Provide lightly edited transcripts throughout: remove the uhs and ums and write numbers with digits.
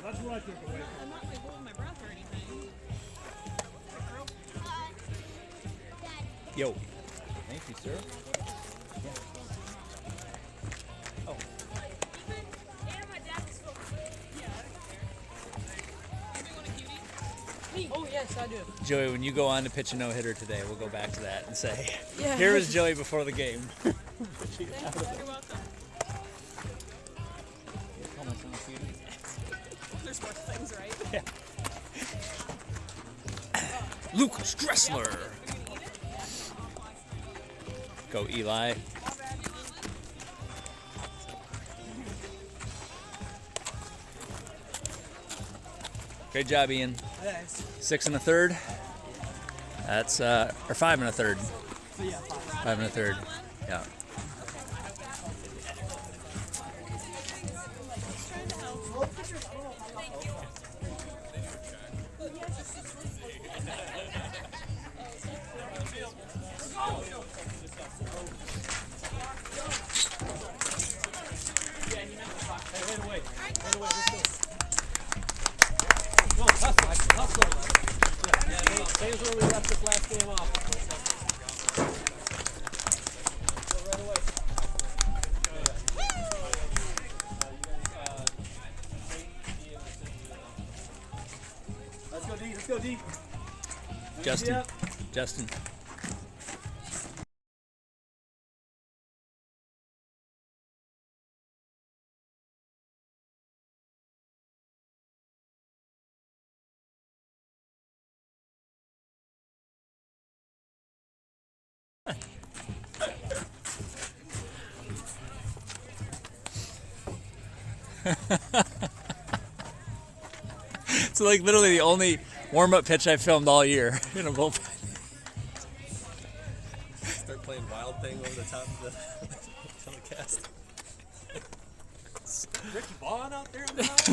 That's what I took away. I'm not like holding my breath or anything. Yo. Thank you, sir. Yeah. Oh. Oh, yes, I do. Joey, when you go on to pitch a no-hitter today, we'll go back to that and say, Yeah. here was Joey before the game. Thank you. You're welcome. There's worse things, right? Yeah. Lucas Dressler. Go Eli. Great job, Ian. Thanks. 6 1/3. That's or 5 1/3. Yeah, 5 1/3. Yeah. Same as where we left this last game off. Go right away. Let's go D. Let's go D. Justin. Justin. It's like literally the only warm-up pitch I filmed all year in a bullpen. Start playing Wild Thing over the top of the telecast. Ricky Vaughn out there in the house.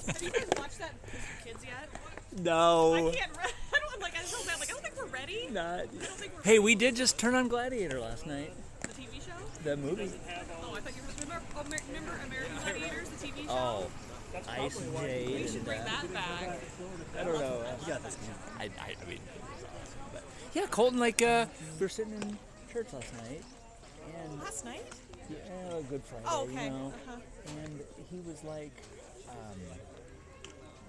Have you guys watched that with your kids yet? No. I can't. I don't like. I just feel bad. Like I don't think we're ready. Not. I don't think we're Hey, we did just turn on Gladiator last night. the TV show. The movie. Oh, I thought you were remember American Gladiators, the TV show. Oh, Ice and Jade. We should and, bring that back. I don't know. You got this. I mean, but yeah, Colton, like, we were sitting in church last night, and Last night. yeah, Good Friday, Oh, okay. you know, Uh-huh. and he was like,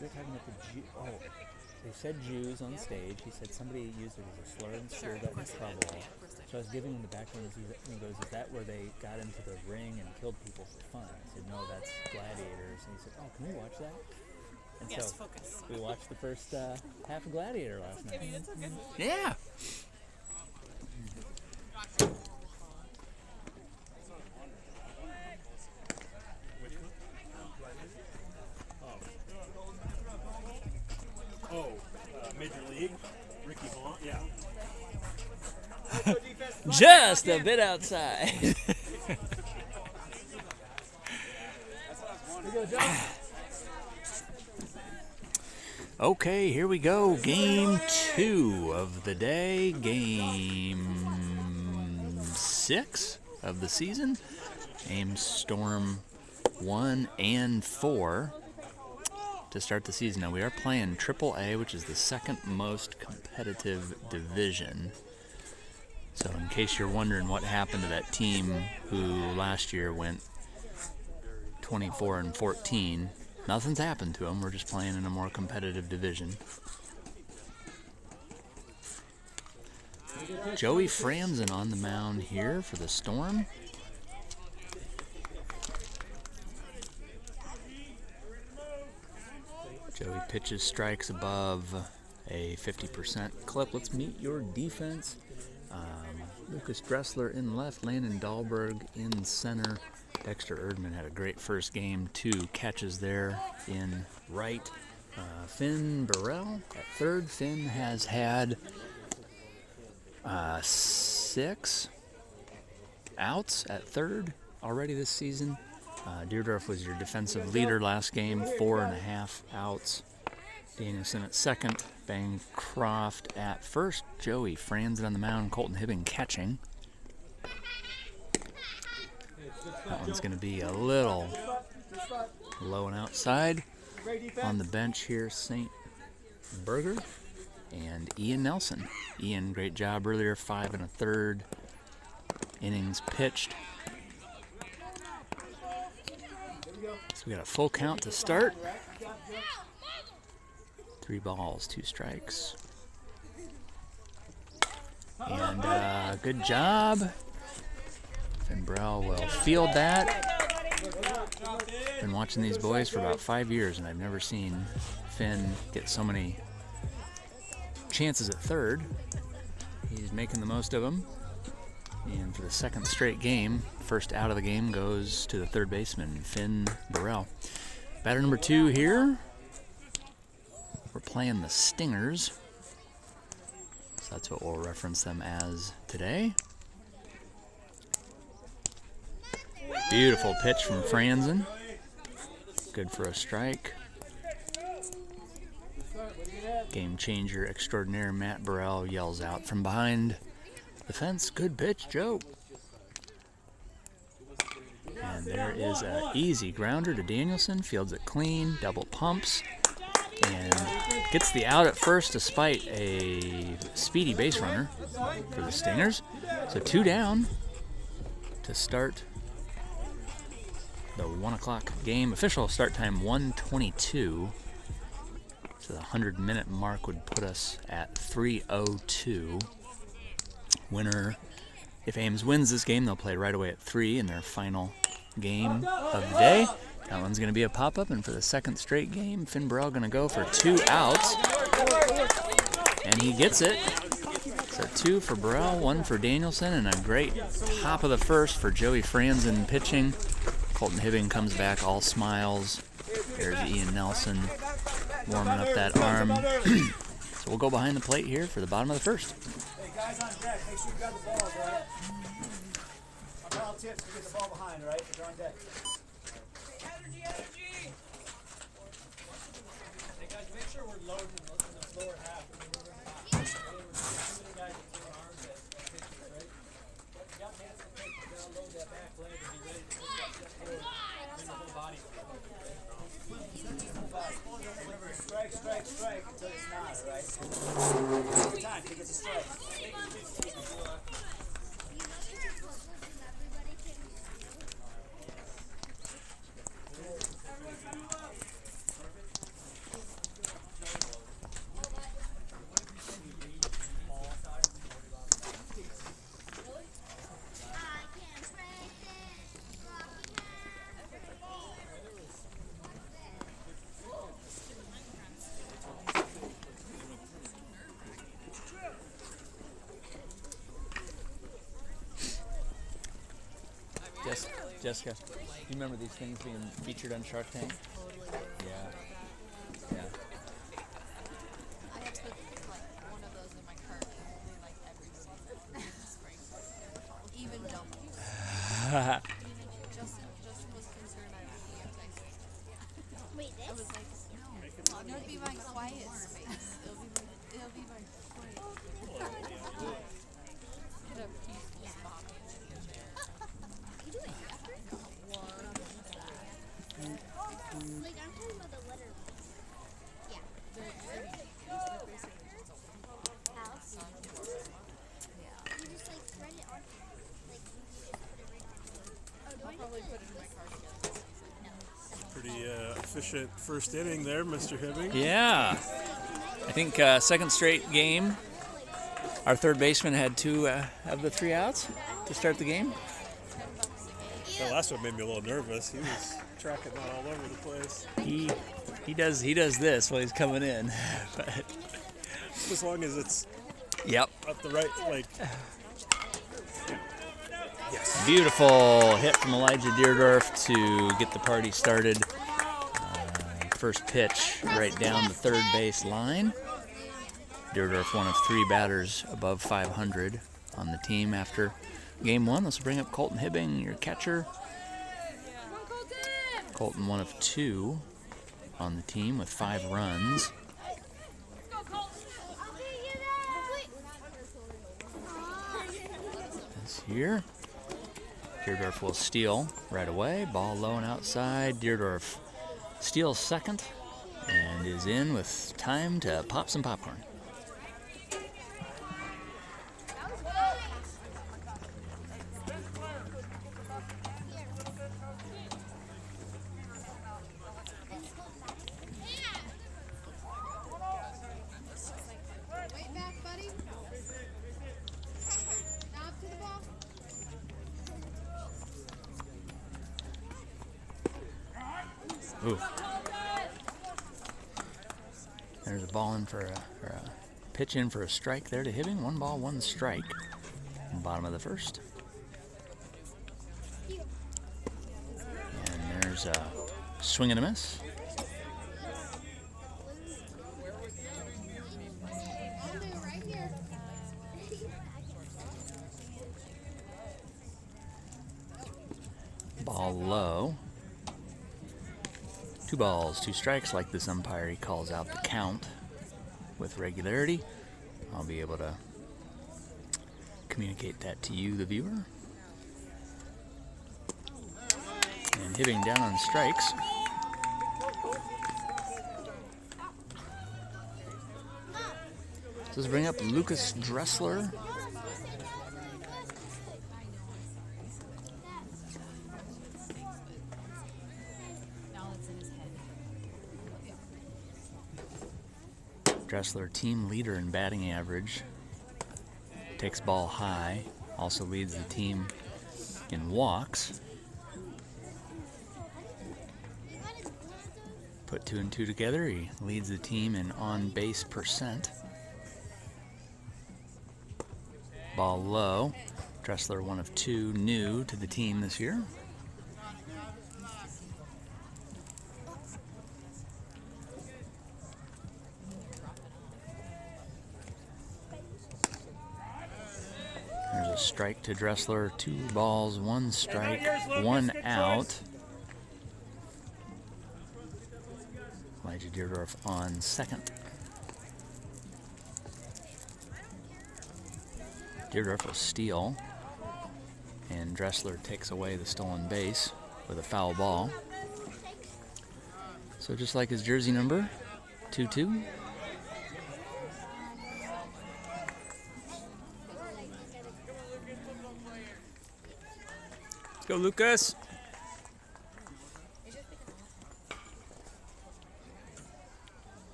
they're talking about the Jew. Oh, they said Jews on stage. He said somebody used it as a slur and Sure, sure of got in course they trouble. did. Yeah, of course they So I was giving him the background, and he goes, "Is that where they got into the ring and killed people for fun?" I said, "No, that's Gladiators." And he said, "Oh, can we watch that?" And Yes, so focus. we watched the first half of Gladiator last night. Maybe it's okay. Yeah. Oh, Major League. Ricky Vaughn. Yeah. Just a bit outside. Here we go, John. Okay, here we go. Game 2 of the day. Game 6 of the season. Ames Storm 1 and 4 to start the season. Now we are playing AAA, which is the second most competitive division. So in case you're wondering what happened to that team who last year went 24 and 14, nothing's happened to them. We're just playing in a more competitive division. Joey Franzen on the mound here for the Storm. Joey pitches strikes above a 50% clip. Let's meet your defense. Lucas Dressler in left, Landon Dahlberg in center. Dexter Erdman had a great first game, 2 catches there in right. Finn Burrell at third. Finn has had 6 outs at third already this season. Deerdorf was your defensive leader last game, 4.5 outs. Danielson at second, Bancroft at first, Joey Franzen on the mound, Colton Hibbing catching. That one's going to be a little low and outside. On the bench here, St. Berger and Ian Nelson. Ian, great job earlier, 5 1/3 innings pitched. So we got a full count to start. 3 balls, 2 strikes. And good job. Finn Burrell will field that. Been watching these boys for about 5 years, and I've never seen Finn get so many chances at third. He's making the most of them. And for the second straight game, first out of the game goes to the third baseman, Finn Burrell. Batter number 2 here. We're playing the Stingers. So that's what we'll reference them as today. Beautiful pitch from Franzen. Good for a strike. Game changer extraordinaire Matt Burrell yells out from behind the fence. Good pitch, Joe. And there is an easy grounder to Danielson. Fields it clean, double pumps, and gets the out at first despite a speedy base runner for the Stingers. So 2 down to start the 1 o'clock game. Official start time 1:22. So the 100-minute mark would put us at 3:02. Winner, if Ames wins this game, they'll play right away at 3 in their final game of the day. That one's going to be a pop-up, and for the second straight game, Finn Burrell going to go for 2 outs. And he gets it. So 2 for Burrell, 1 for Danielson, and a great top of the first for Joey Franzen pitching. Colton Hibbing comes back, all smiles. There's Ian Nelson warming up that arm. So we'll go behind the plate here for the bottom of the first. Hey, guys on deck, make sure you grab the balls, all right? I'm all tips to get the ball behind, all right? If you're on deck. Energy, energy! Hey guys, make sure we're loading in the lower half. Strike until it's not, all right? Every time he gets a strike. Jessica, you remember these things being featured on Shark Tank? Yeah. Yeah. I have put like one of those in my cart like every season in the spring. Even dumplings. Justin was concerned I would be anti-social. Wait, I was like, no, that would be my quiet space. It'll be my quiet. Get a peaceful spot in the chair. You do it after? Like, I'm talking about the letter. Yeah. House. You just like thread it on. Like, you just put it right on. Oh, do I need Probably to put it in my cart again this season. Pretty efficient first inning there, Mr. Hibbing. Yeah. I think second straight game. Our third baseman had 2 of the 3 outs to start the game. That last one made me a little nervous. He was tracking that all over the place. He does this while he's coming in. But As long as it's yep. at the right, like, yes. Beautiful hit from Elijah Deerdorf to get the party started. first pitch right down the third base line. Deerdorf, one of 3 batters above 500 on the team after game 1. Let's bring up Colton Hibbing, your catcher. Colton, one of 2 on the team with 5 runs. This here. Deerdorf will steal right away. Ball low and outside. Deerdorf steals second and is in with time to pop some popcorn. Wait back, buddy. Now up to the ball. Ooh. There's a ball in for a pitch in for a strike there to Hibbing. 1 ball, 1 strike. Bottom of the first. And there's a swing and a miss. I'll do right here. Ball low. 2 balls, 2 strikes. Like this umpire, he calls out the count with regularity. I'll be able to communicate that to you, the viewer. And Hibbing down on strikes. So let's bring up Lucas Dressler. Dressler, team leader in batting average, takes ball high, also leads the team in walks. Put 2 and 2 together, he leads the team in on-base percent. Ball low. Dressler, one of 2 new to the team this year. There's a strike to Dressler. 2 balls, 1 strike, 1 out. Elijah Deerdorf on second. Deerdorf will steal, and Dressler takes away the stolen base with a foul ball. So just like his jersey number, 2-2. Let's go, Lucas.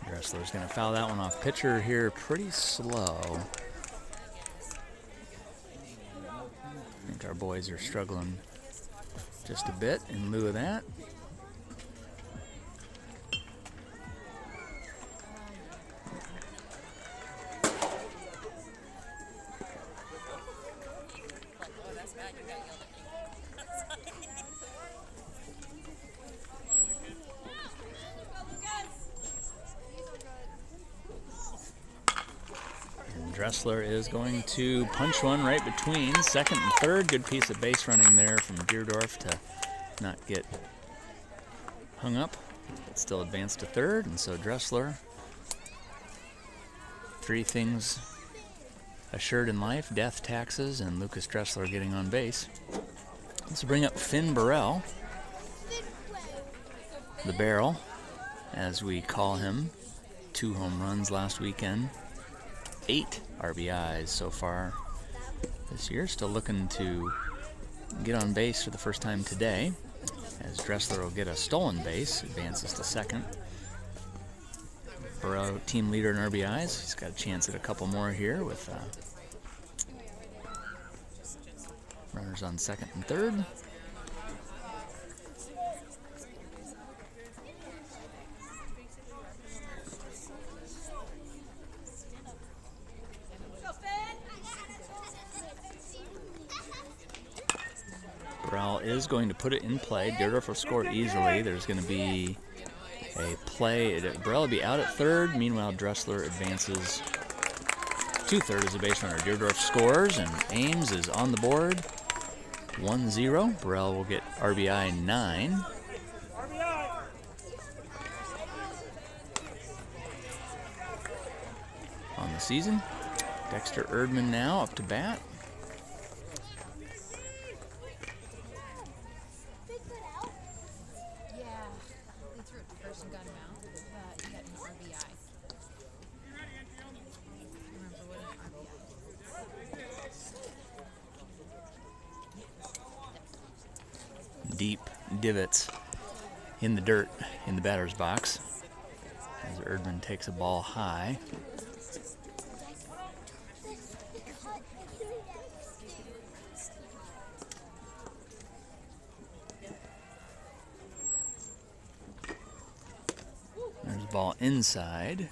Dressler's going to foul that one off. Pitcher here pretty slow. I think our boys are struggling just a bit in lieu of that. Dressler is going to punch one right between second and third. Good piece of base running there from Deerdorf to not get hung up, but still advance to third. And so Dressler, 3 things assured in life: death, taxes, and Lucas Dressler getting on base. Let's bring up Finn Burrell, the Barrel, as we call him. 2 home runs last weekend. 8 RBIs so far this year. Still looking to get on base for the first time today, as Dressler will get a stolen base, advances to second. Burrow, team leader in RBIs. He's got a chance at a couple more here with runners on second and third. Burrell is going to put it in play. Deerdorf will score easily. There's going to be a play. Burrell will be out at third. Meanwhile, Dressler advances to third as a base runner. Deerdorf scores, and Ames is on the board. 1-0. Burrell will get RBI 9. On the season, Dexter Erdman now up to bat. Yeah, they threw it first and got him out, but he got an RBI. Remember what an RBI. Deep divots in the dirt in the batter's box as Erdman takes a ball high. There's a ball inside.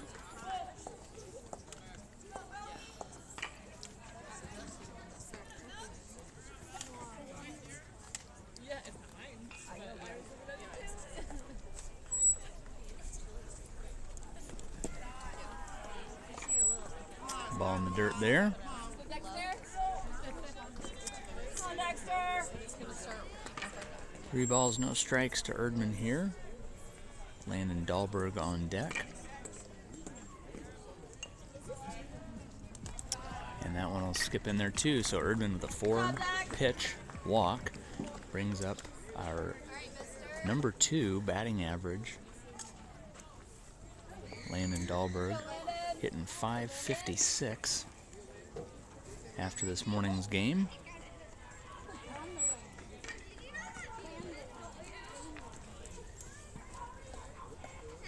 Ball in the dirt there. Three balls, no strikes to Erdman here. Landon Dahlberg on deck. And that one will skip in there too. So Erdman with a 4-pitch walk brings up our number 2 batting average. Landon Dahlberg hitting .556 after this morning's game.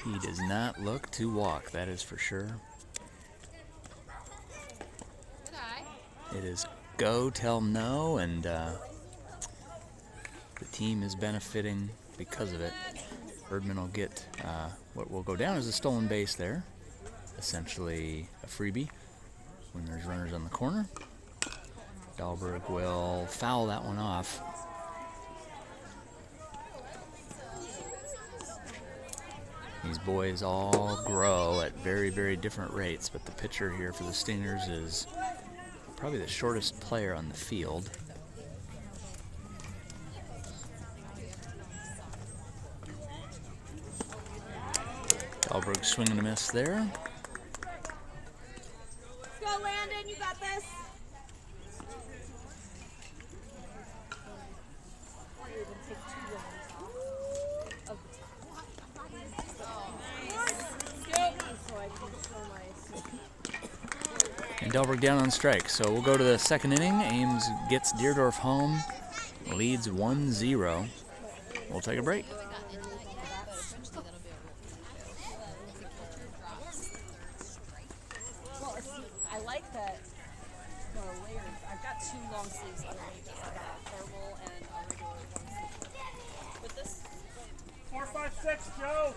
He does not look to walk, that is for sure. It is go, tell no, and the team is benefiting because of it. Erdman will get what will go down as a stolen base there. Essentially a freebie when there's runners on the corner. Dahlberg will foul that one off. These boys all grow at very, very different rates, but the pitcher here for the Stingers is probably the shortest player on the field. Dahlberg swinging a miss there. Go, Landon, you got this. And Dahlberg down on strike. So we'll go to the second inning. Ames gets Deerdorf home, leads 1-0. We'll take a break. Well, I like that the layers. I've got 2 long sleeves underneath. I've got a thermal and a regular long sleeve. But this 4, 5, 6, Joe.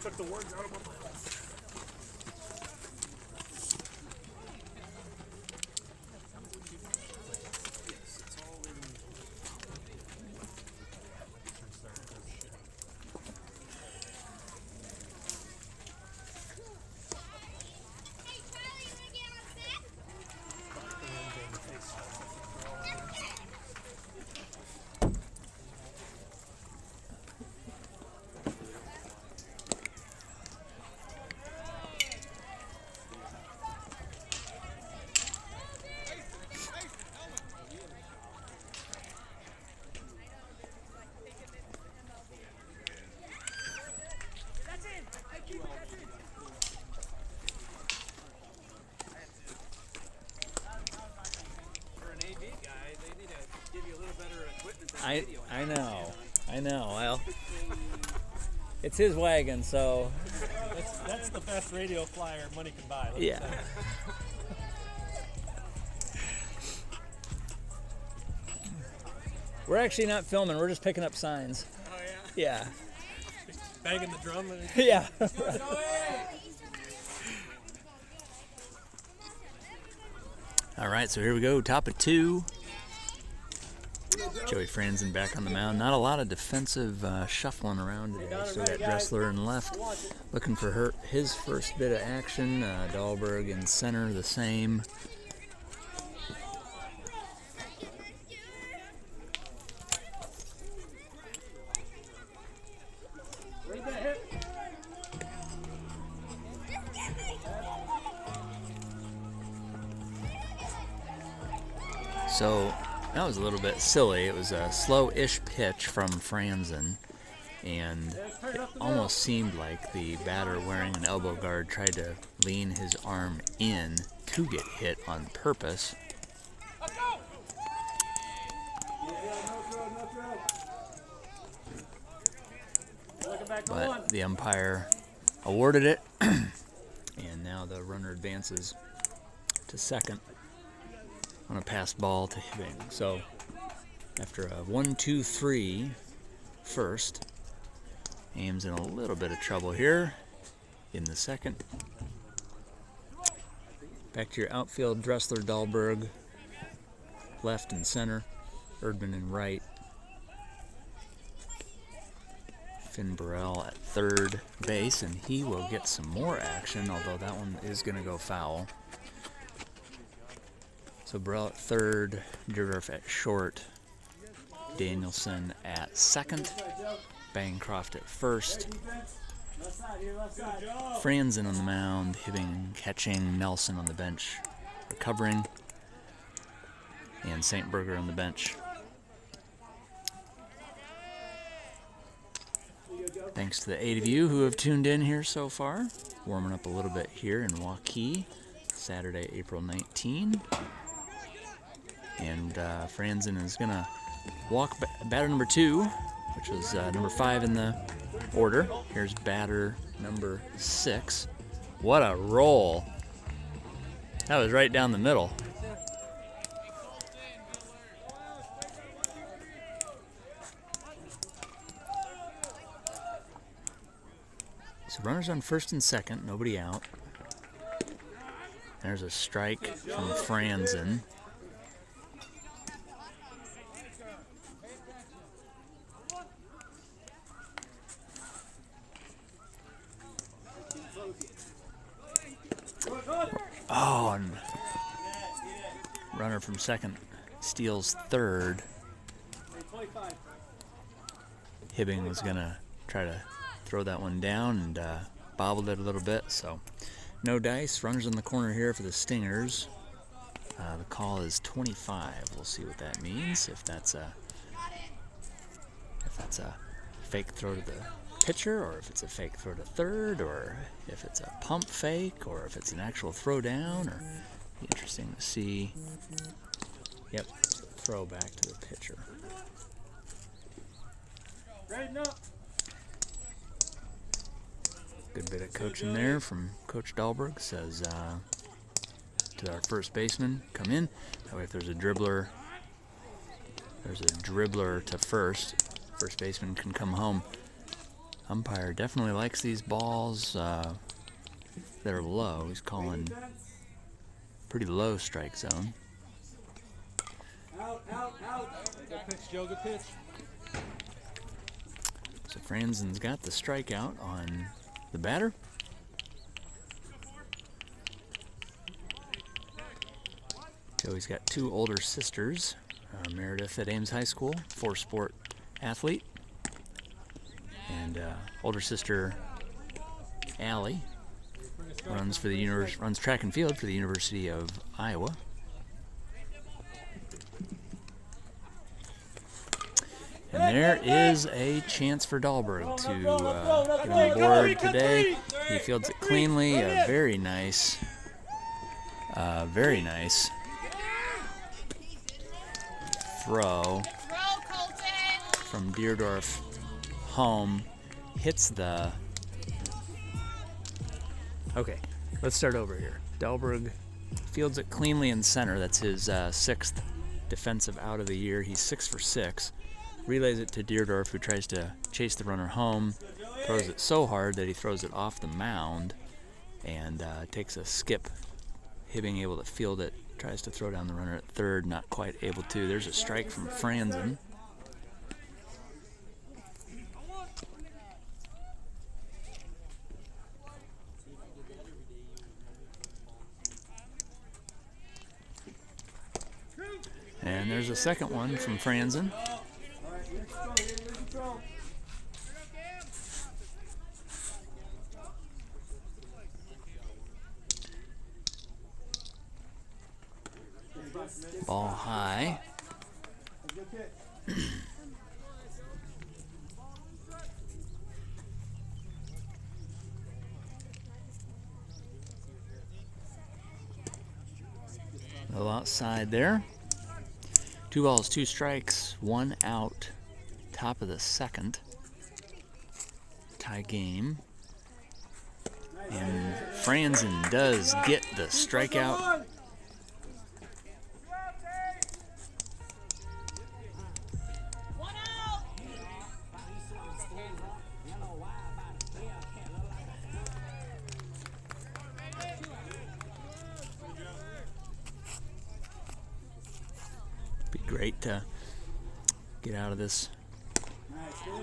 Took the words out of my mouth. I know. Well, it's his wagon, so That's the best radio flyer money can buy. yeah. We're actually not filming. We're just picking up signs. Oh yeah. Yeah. Banging the drum. And Yeah. All right, so here we go. Top of 2. Joey Franzen back on the mound. Not a lot of defensive shuffling around today. Still got Dressler in left, looking for his first bit of action. Dahlberg in center, the same. So that was a little bit silly. It was a slow-ish pitch from Franzen, and it almost seemed like the batter wearing an elbow guard tried to lean his arm in to get hit on purpose. But the umpire awarded it, and now the runner advances to second on a pass ball to Hibbing. So after a 1-2-3 first, Ames in a little bit of trouble here in the second. Back to your outfield, Dressler, Dahlberg, left and center, Erdman in right, Finn Burrell at third base, and he will get some more action, although that one is going to go foul. So Burrell at third, Dierdorf at short, Danielson at second, Bancroft at first, Franzen on the mound, Hibbing catching, Nelson on the bench recovering, and St. Berger on the bench. Thanks to the 8 of you who have tuned in here so far. Warming up a little bit here in Waukee, Saturday, April 19. And Franzen is going to walk batter number 2, which was number 5 in the order. Here's batter number 6. What a roll. That was right down the middle. So runners on first and second, nobody out. There's a strike from Franzen. Oh, and runner from second steals third. Hibbing was going to try to throw that one down and bobbled it a little bit, so no dice. Runners in the corner here for the Stingers. The call is 25. We'll see what that means. If that's a fake throw to the pitcher, or if it's a fake throw to third, or if it's a pump fake, or if it's an actual throw down, or be interesting to see. Yep, throw back to the pitcher. Good bit of coaching there from Coach Dahlberg. Says to our first baseman, come in. That way if there's a dribbler to first. First baseman can come home. Umpire definitely likes these balls that are low. He's calling pretty low strike zone. Out. Good pitch, Joe. Good pitch. So Franzen's got the strikeout on the batter. Joey's got 2 older sisters. Meredith at Ames High School, 4-sport athlete. And older sister Allie runs track and field for the University of Iowa. And there is a chance for Dahlberg to get on the board today. He fields it cleanly. A very nice throw from Dierdorf home. Hits the... Okay, let's start over here. Dahlberg fields it cleanly in center. That's his 6th defensive out of the year. He's 6 for 6. Relays it to Deerdorf, who tries to chase the runner home. Throws it so hard that he throws it off the mound and takes a skip. Hibbing able to field it. Tries to throw down the runner at third, not quite able to. There's a strike from Franzen. And there's a second one from Franzen. Ball high. A little outside there. 2 balls, 2 strikes, 1 out. Top of the second. Tie game. And Franzen does get the strikeout. Be great to get out of this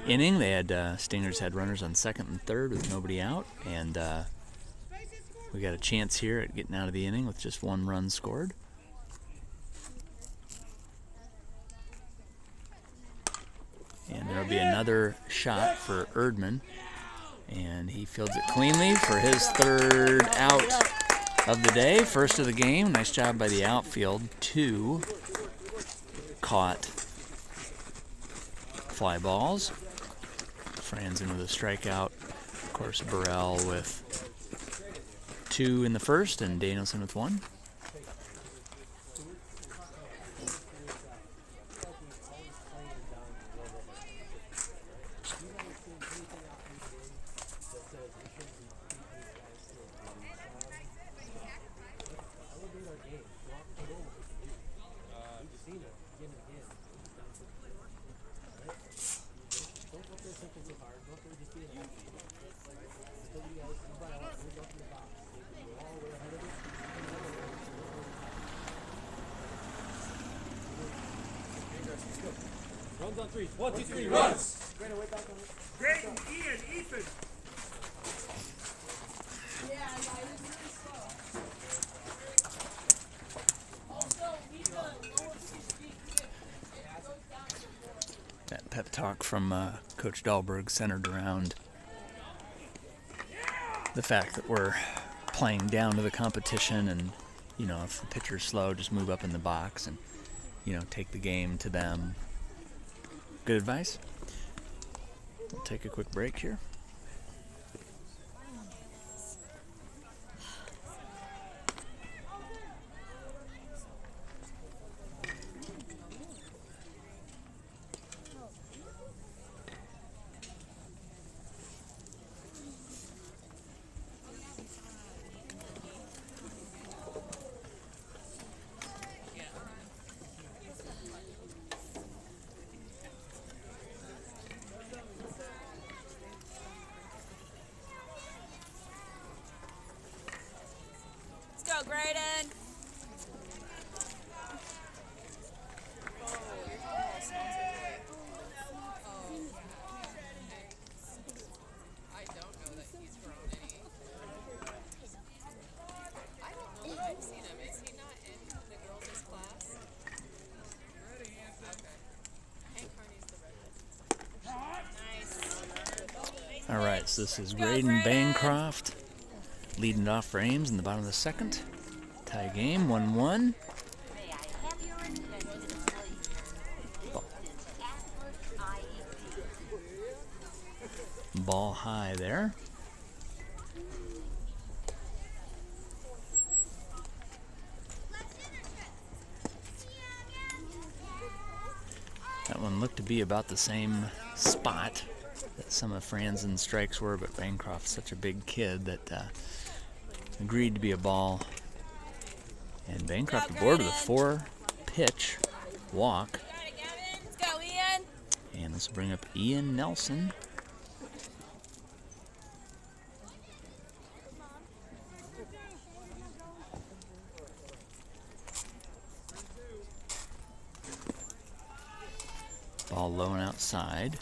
inning. They had Stingers had runners on second and third with nobody out, and we got a chance here at getting out of the inning with just 1 run scored. And there'll be another shot for Erdman, and he fields it cleanly for his 3rd out of the day, first of the game. Nice job by the outfield. 2 caught fly balls. Franzen with a strikeout. Of course, Burrell with 2 in the first, and Danielson with 1. Runs on 3. 1, 2, 3, runs. Great, Ian, Ethan. That pep talk from Coach Dahlberg centered around the fact that we're playing down to the competition, and you know, if the pitcher's slow, just move up in the box and, you know, take the game to them. Good advice. We'll take a quick break here. Let's go, Graydon. I don't know that he's grown any. I don't know that I've seen him. Is he not in the girls' class? Okay. Hank Carney's the redhead. Nice. All right, so this is Graydon Bancroft leading off for Ames in the bottom of the second. Tie game, 1-1. Ball high there. That one looked to be about the same spot that some of Franzen's strikes were, but Bancroft's such a big kid that agreed to be a ball. And Bancroft aboard with a 4-pitch walk. Let's go, Ian. And this will bring up Ian Nelson. Ball low and outside.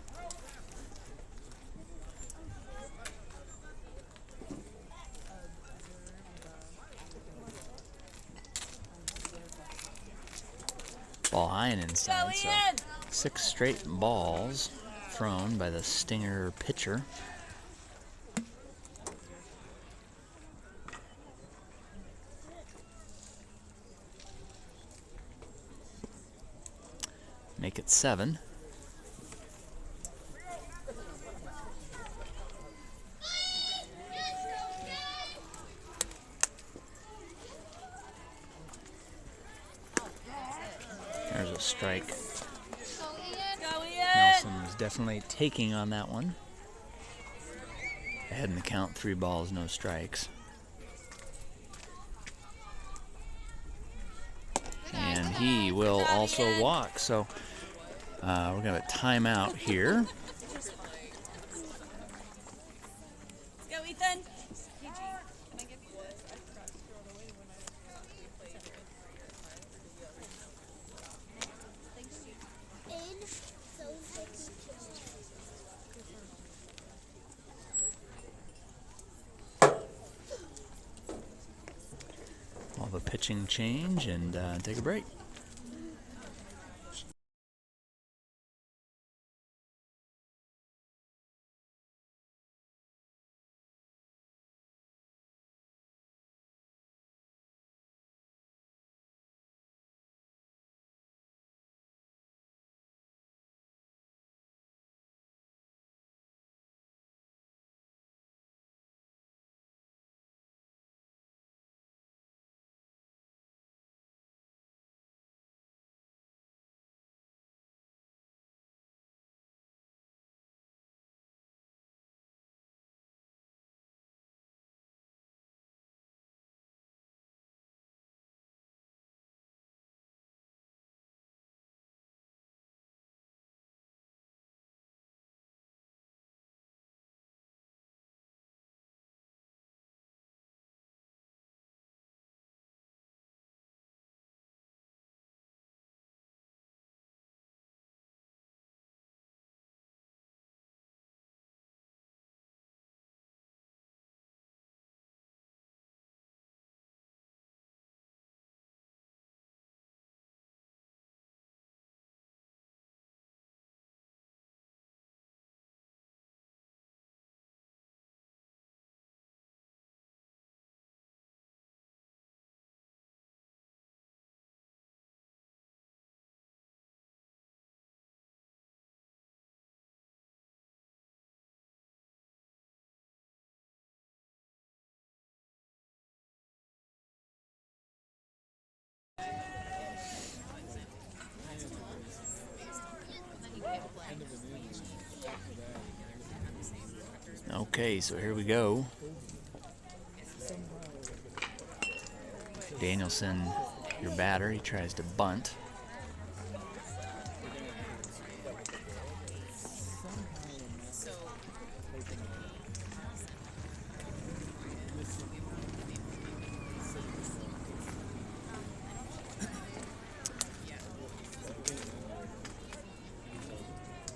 Ball high and inside. So 6 straight balls thrown by the Stinger pitcher. Make it 7. There's a strike. Nelson was definitely taking on that one. Ahead in the count, 3 balls, no strikes. And he will also walk. So we're going to have a timeout here. Let's go, Ethan. We'll have a pitching change and take a break. Okay, so here we go. Danielson, your batter, he tries to bunt.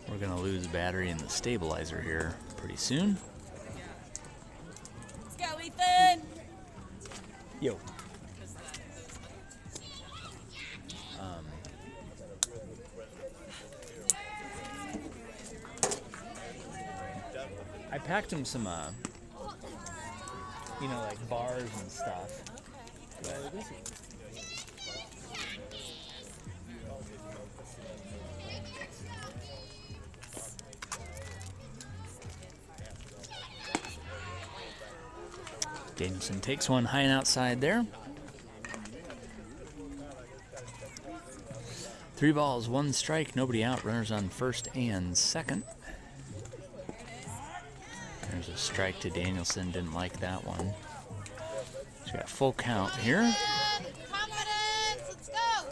We're gonna lose battery in the stabilizer here pretty soon. Let's go, Ethan. Yo. I packed him some, you know, like bars and stuff. Danielson takes one high and outside there. 3 balls, 1 strike, nobody out. Runners on first and second. There's a strike to Danielson. Didn't like that one. He's got full count here. Confidence, let's go.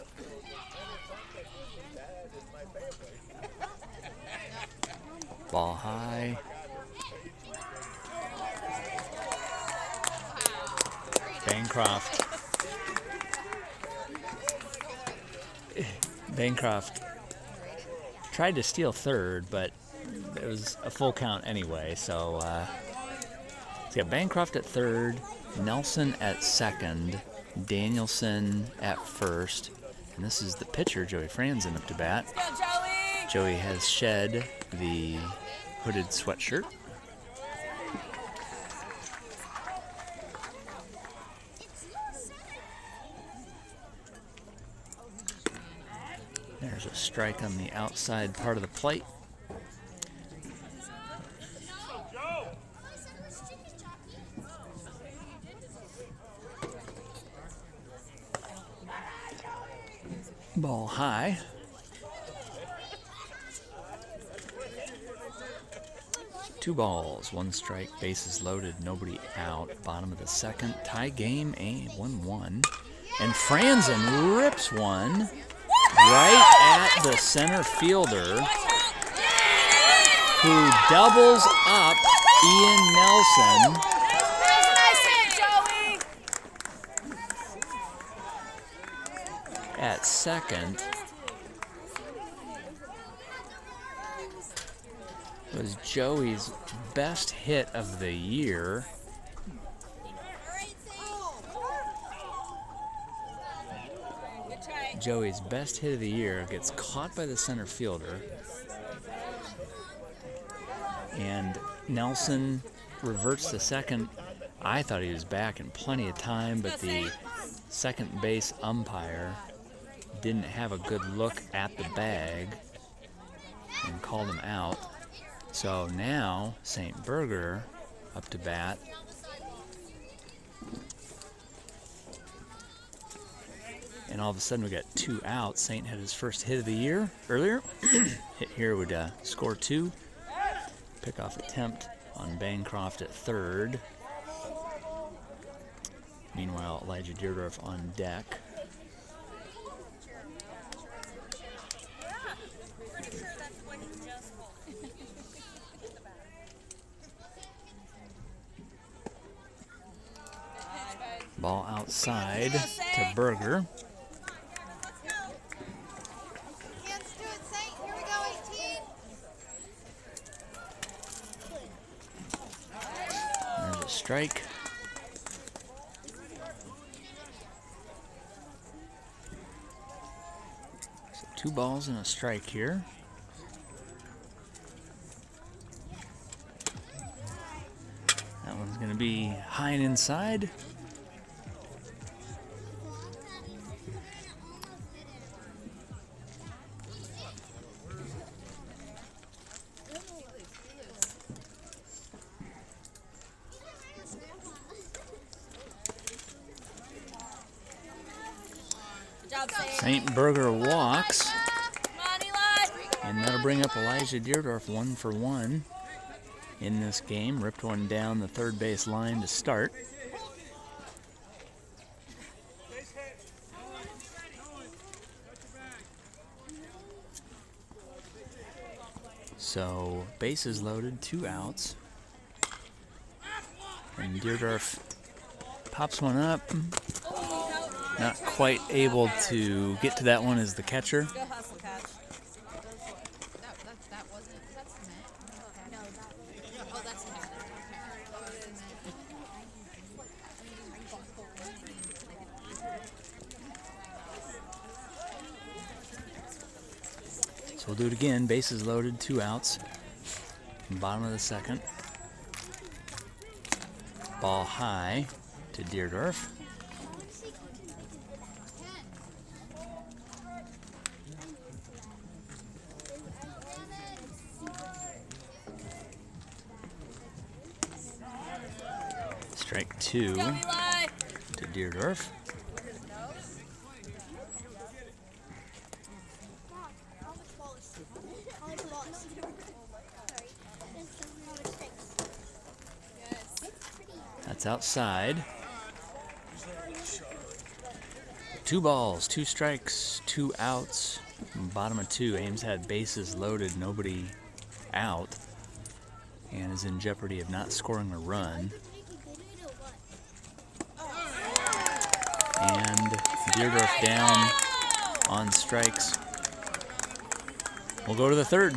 Ball high. Bancroft tried to steal third, but it was a full count anyway. So he's got Bancroft at third, Nelson at second, Danielson at first, and this is the pitcher, Joey Franzen, up to bat. Let's go, Joey! Joey has shed the hooded sweatshirt. There's a strike on the outside part of the plate. Ball high. Two balls, one strike, bases loaded, nobody out. Bottom of the second, tie game, a 1-1. And Franzen rips one right at the center fielder, who doubles up Ian Nelson. That's a nice hit, Joey! At second. Was Joey's best hit of the year. Joey's best hit of the year gets caught by the center fielder. And Nelson reverts to second. I thought he was back in plenty of time, but the second base umpire didn't have a good look at the bag and called him out. So now St. Berger up to bat. And all of a sudden we got 2 outs. Saint had his first hit of the year earlier. Hit here would score 2. Pickoff attempt on Bancroft at third. Meanwhile, Elijah Deerdorf on deck. Ball outside to Berger. Hands to it, Saint. Here we go, 18. There's a strike. So 2 balls and a strike here. That one's going to be high and inside. St. Berger walks, and that'll bring up Elijah Deerdorf 1 for 1 in this game. Ripped one down the third base line to start. So bases loaded, 2 outs, and Deerdorf pops one up. Not quite able to get to that one as the catcher. Go hustle, catch. That wasn't. That's cement. No, that. Oh, that's cement. So we'll do it again. Bases loaded, 2 outs. Bottom of the second. Ball high to Deerdorf. Strike 2 to Deerdorf. That's outside. 2 balls, 2 strikes, 2 outs. Bottom of 2. Ames had bases loaded, nobody out. and is in jeopardy of not scoring a run. And Deerdorf down on strikes. We'll go to the third.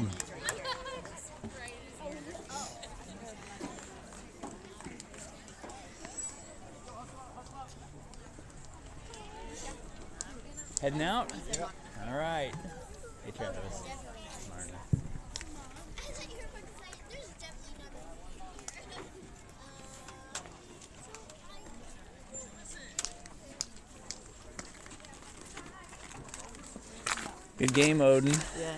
Heading out? Yep. All right. Hey, Travis. Marta. Good game, Odin. Yeah.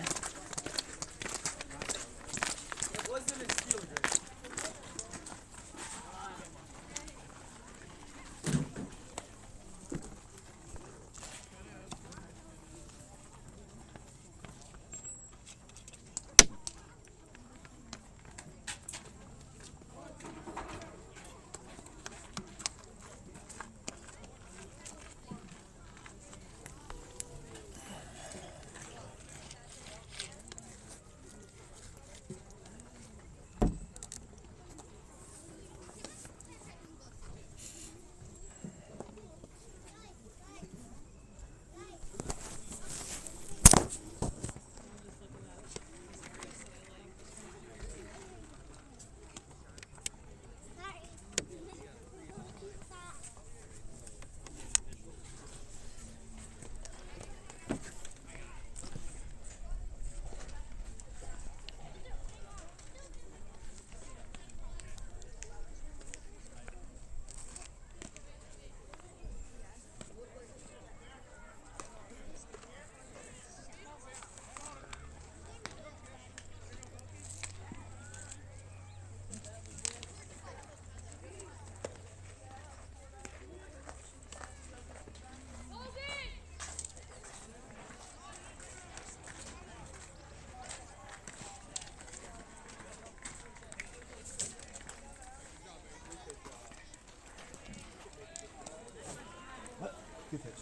Good pitch.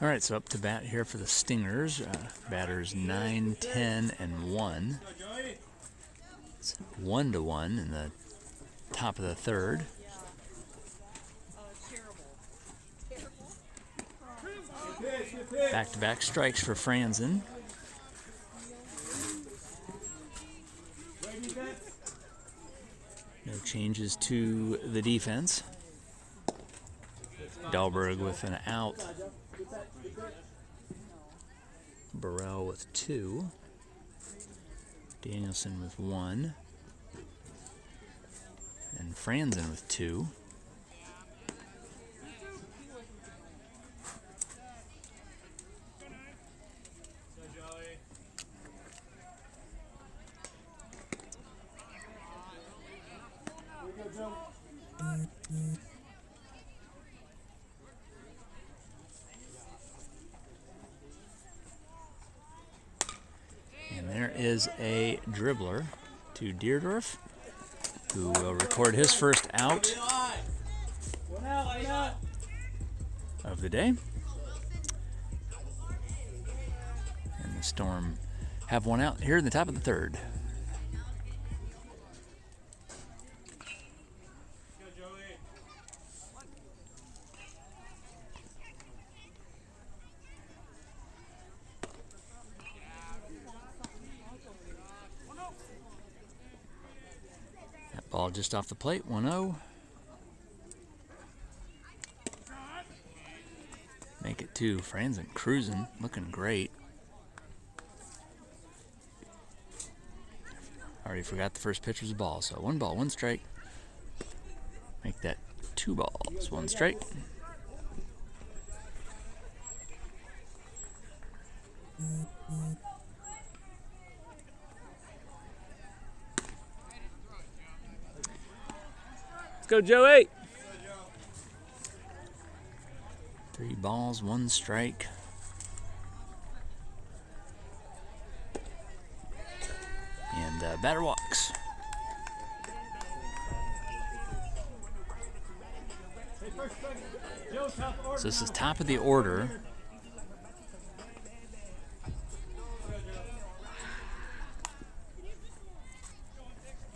All right, so up to bat here for the Stingers. Batters 9, 10, and 1. It's 1-1 in the top of the third. Back-to-back strikes for Franzen. No changes to the defense. Dahlberg with an out. Burrell with 2. Danielson with 1. And Franzen with 2. And there is a dribbler to Deerdorf, who will record his first out of the day. And the Storm have one out here in the top of the third. Ball just off the plate, 1-0. Make it 2. Franzen cruising, looking great. Already forgot the first pitch was a ball, so 1 ball, 1 strike. Make that 2 balls, 1 strike. Let's go, Joey. 3 balls, 1 strike. And batter walks. So this is top of the order.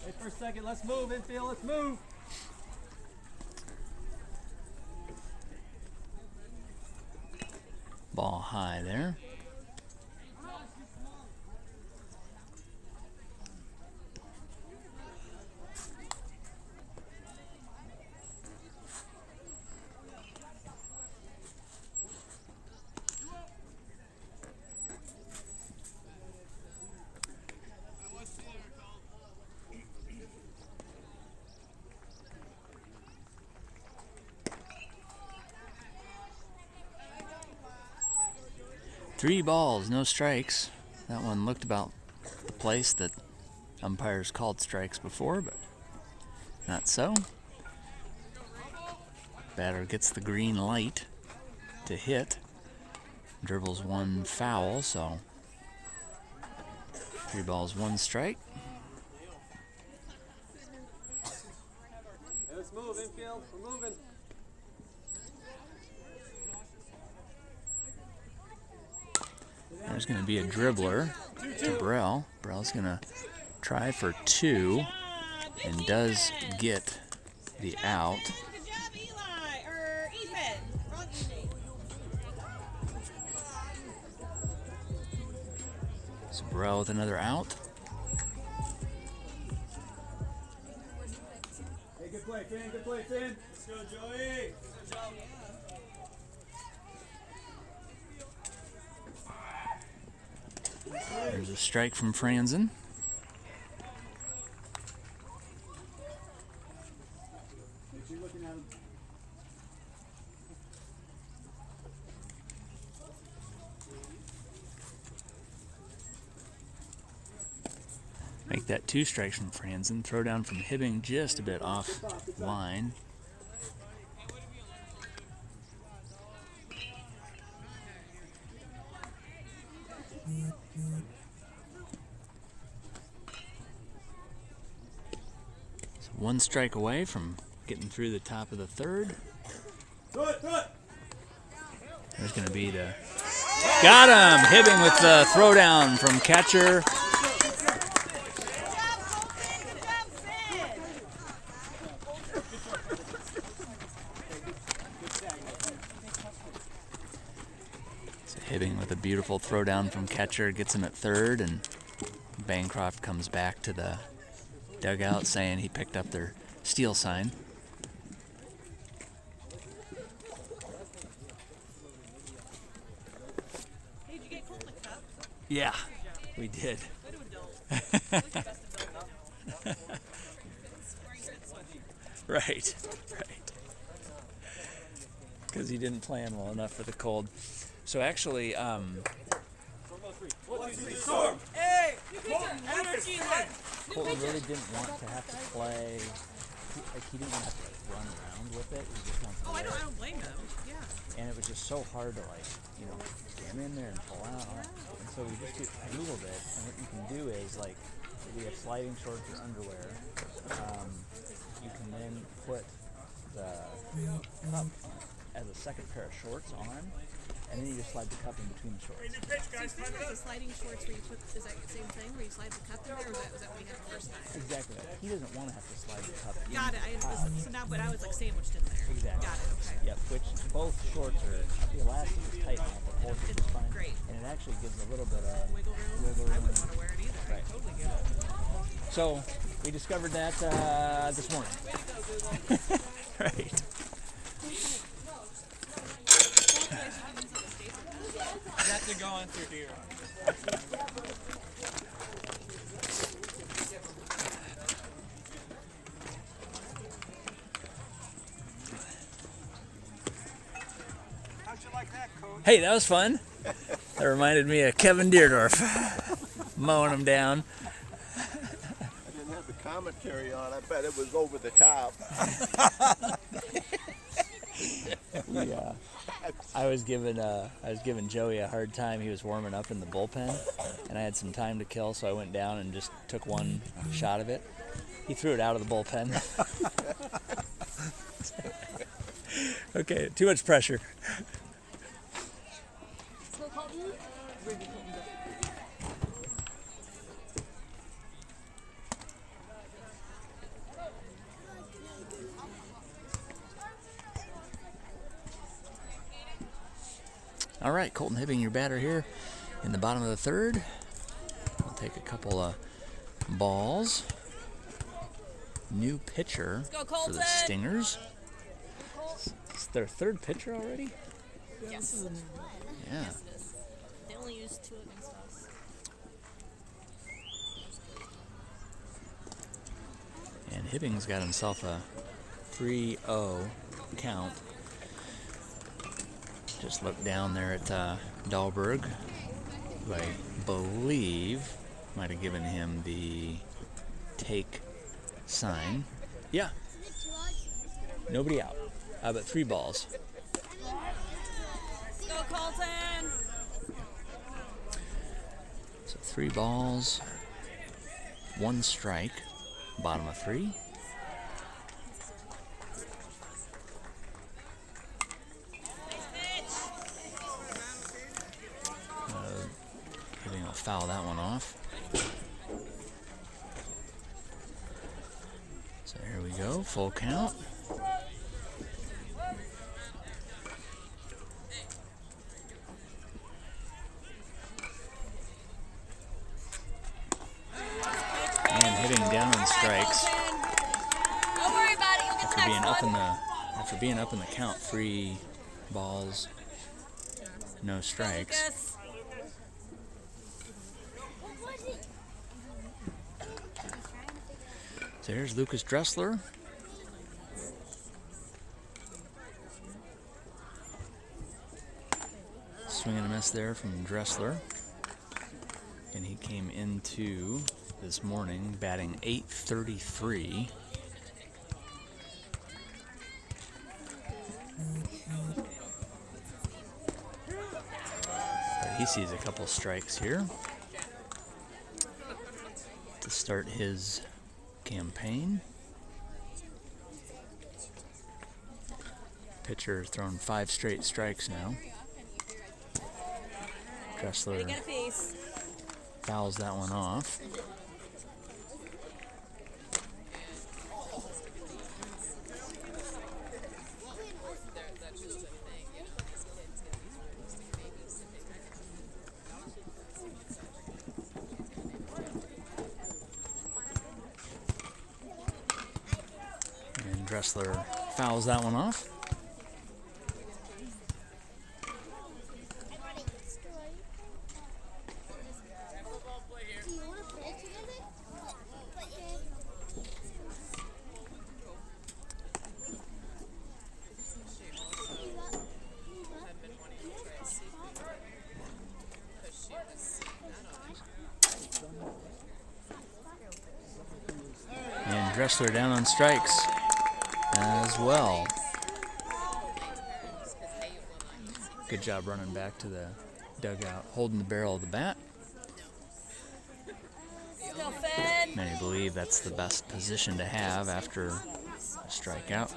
Wait for a second. Let's move, infield. Let's move. Ball high there. Three balls, no strikes. That one looked about the place that umpires called strikes before, but not so. Batter gets the green light to hit. Dribbles 1 foul, so 3 balls, 1 strike. Hey, let's move, infield. We're moving. There's going to be a dribbler to Brell. Brell's going to try for 2 and does get the out. Good job, Eli. Or Ethan. Wrong Ethan. So Brell with another out. Hey, good play, Finn. Good play, Finn. Let's go, Joey. Good job. There's a strike from Franzen. Make sure you're looking at him. Make that 2 strikes from Franzen. Throw down from Hibbing just a bit off line. So 1 strike away from getting through the top of the 3rd. Throw it, throw it. There's going to be the... Got him! Hibbing with the throwdown from catcher. Hibbing with a beautiful throwdown from catcher, gets him at 3rd, and Bancroft comes back to the dugout saying he picked up their steal sign. Hey, did you get Colton a cup? Yeah, we did. Go to adult. Look at best adult now. Right, right. Because he didn't plan well enough for the cold. So actually, Hey! Energy, Colton really didn't want to have to play. He didn't want to have to run around with it. He just wants to Oh, I lay it. don't blame them. Yeah. And it was just so hard to get him in there and pull out. And so we just Googled it, and what you can do is we have sliding shorts or underwear. You can then put the cup as a second pair of shorts on, and then you just slide the cup in between the shorts. So is there like the sliding shorts where you put, is that the same thing where you slide the cup in there, or was that what you had the first time? Exactly. He doesn't want to have to slide the cup in. Got it. So now, but I was like sandwiched in there. Exactly. Got it. Okay. Yep, which both shorts are, the elastic is tight enough, the whole thing is fine. Great. And it actually gives a little bit of Wiggle room. wiggle I room. wouldn't want to wear it either. Right. I totally get it. So we discovered that this morning. Right. Got to go on through here. How'd you like that, Coach? Hey, that was fun. That reminded me of Kevin Deerdorf mowing them down. I didn't have the commentary on. I bet it was over the top. Yeah. I was giving Joey a hard time. He was warming up in the bullpen, and I had some time to kill, so I went down and just took one shot of it. He threw it out of the bullpen. Okay, too much pressure. So Colton. All right, Colton Hibbing, your batter here in the bottom of the third. We'll take a couple of balls. New pitcher Go, for Colton. the Stingers. It's their third pitcher already? Yes. Yeah. Yes, it is. They only use 2 against us. And Hibbing's got himself a 3-0 count. Just look down there at Dahlberg, who I believe might have given him the take sign. Yeah. Nobody out. But 3 balls. Go Colton. So 3 balls, 1 strike, bottom of 3. Hibbing will foul that one off. So here we go, full count. And hitting down on strikes. Don't worry about it. You'll get the next one. After being up in the count, 3 balls, no strikes. Lucas. So here's Lucas Dressler. Swing and a miss there from Dressler. And he came into this morning batting .833. But he sees a couple strikes here to start his campaign. Pitcher thrown 5 straight strikes now. Dressler Get a piece. fouls that one off. And Dressler fouls that one off. And Dressler down on strikes as well. Good job running back to the dugout, holding the barrel of the bat. Go Finn. Many believe that's the best position to have after a strikeout.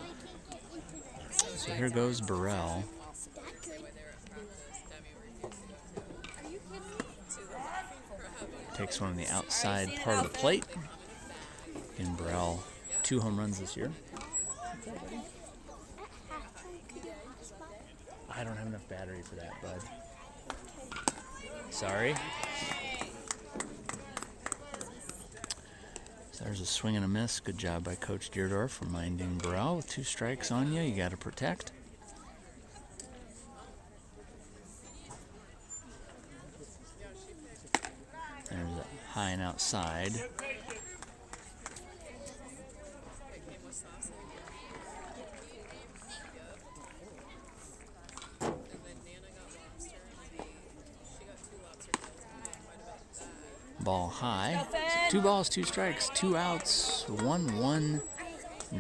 So here goes Burrell. Takes one on the outside part of the plate. And Burrell, 2 home runs this year. I don't have enough battery for that, bud. Sorry. So there's a swing and a miss. Good job by Coach Deerdorf reminding Burrell, with 2 strikes on you, you got to protect. There's a high and outside. Ball high. 2 balls, 2 strikes, 2 outs, 1-1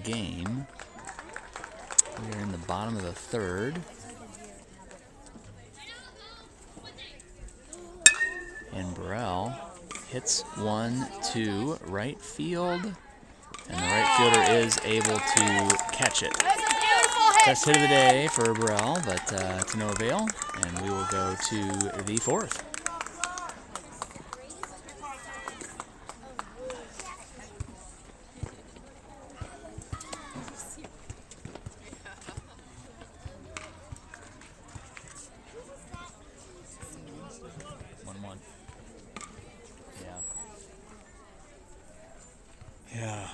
game. We're in the bottom of the third. And Burrell hits one to right field. And the right fielder is able to catch it. Best hit of the day for Burrell, but to no avail. And we will go to the fourth. Yeah.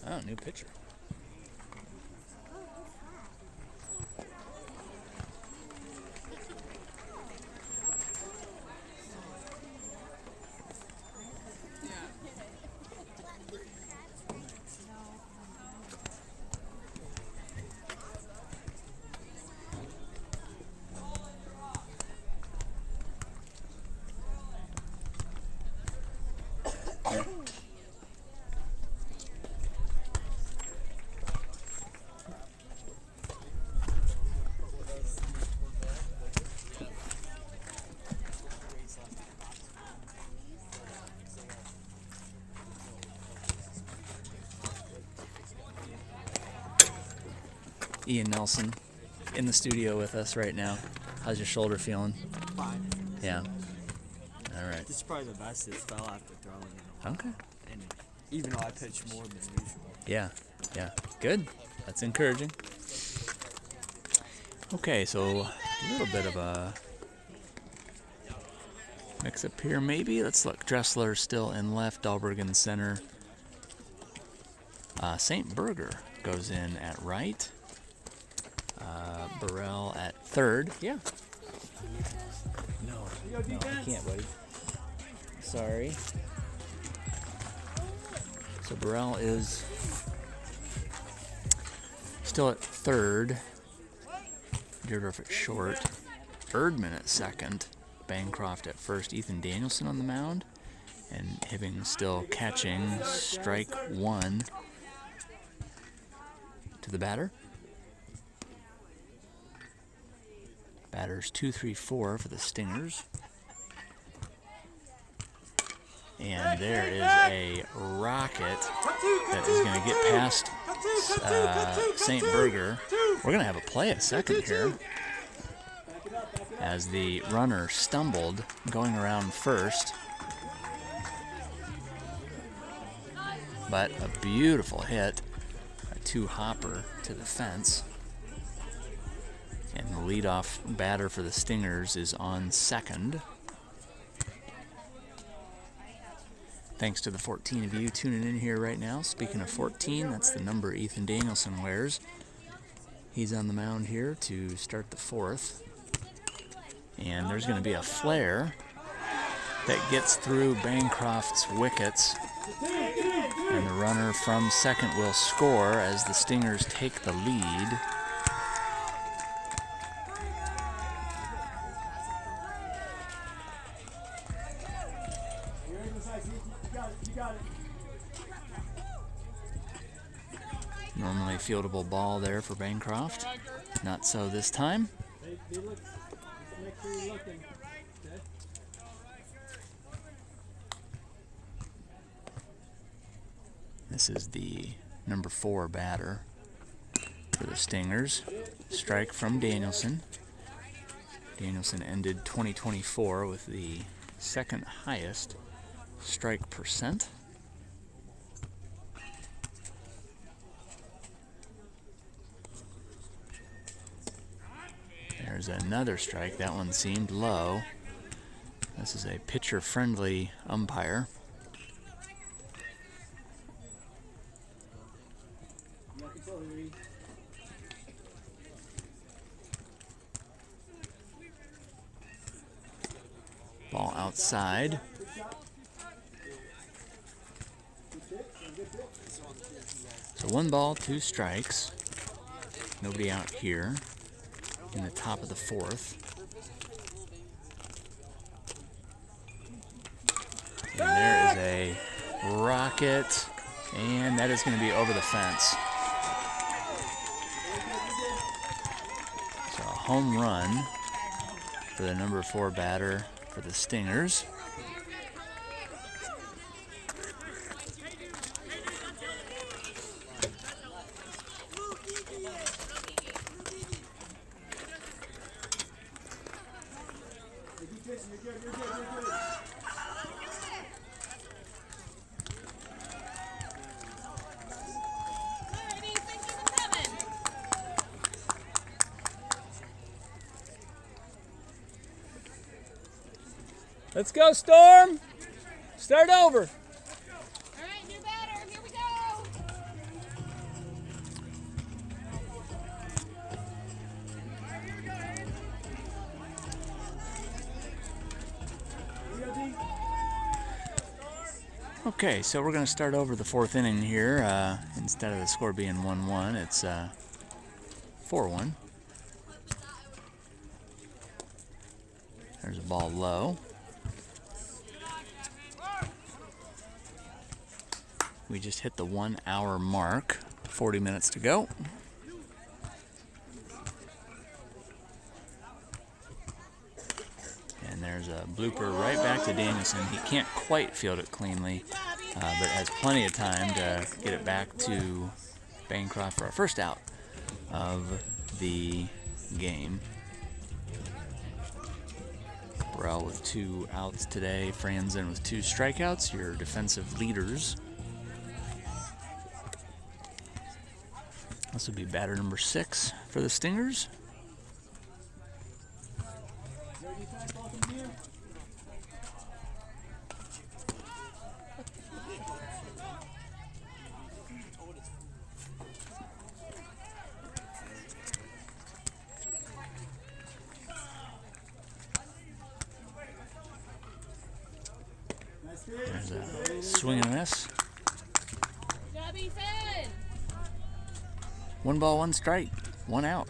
Oh, new pitcher. Ian Nelson in the studio with us right now. How's your shoulder feeling? Fine. Yeah. All right. This is probably the best it's felt after throwing in a while. Okay. And even though I pitched more than usual. Yeah. Yeah. Good. That's encouraging. Okay, so a little bit of a mix up here maybe. Let's look. Dressler still in left, Dahlberg in center. St. Berger goes in at right. Burrell at third. Yeah. No, I can't, buddy. Sorry. So Burrell is still at third. Deerdorf at short. Erdman at second. Bancroft at first. Ethan Danielson on the mound. And Hibbing still catching. Strike one to the batter. Batters 2, 3, 4 for the Stingers. And there is a rocket that is going to get past St. Berger. We're going to have a play at second here as the runner stumbled going around first. But a beautiful hit, a two-hopper to the fence. And the leadoff batter for the Stingers is on second. Thanks to the 14 of you tuning in here right now. Speaking of 14, that's the number Ethan Danielson wears. He's on the mound here to start the fourth. And there's going to be a flare that gets through Bancroft's wickets. And the runner from second will score as the Stingers take the lead. Normally fieldable ball there for Bancroft. Not so this time. This is the number 4 batter for the Stingers. Strike from Danielson. Danielson ended 2024 with the second highest strike percent. There's another strike. That one seemed low. This is a pitcher-friendly umpire. Ball outside. So 1 ball, 2 strikes. Nobody out here in the top of the fourth. And there is a rocket, and that is going to be over the fence. So a home run for the number 4 batter for the Stingers. Let's go, Storm! Start over. All right, new batter. Here we go. Okay, so we're going to start over the 4th inning here. Instead of the score being 1-1, it's 4-1. There's a ball low. We just hit the 1 hour mark, 40 minutes to go. And there's a blooper right back to Danielson. He can't quite field it cleanly, but has plenty of time to get it back to Bancroft for our first out of the game. Burrell with 2 outs today, Franzen with 2 strikeouts, your defensive leaders. This would be batter number 6 for the Stingers. There's a swing and a miss. 1 ball, 1 strike, 1 out.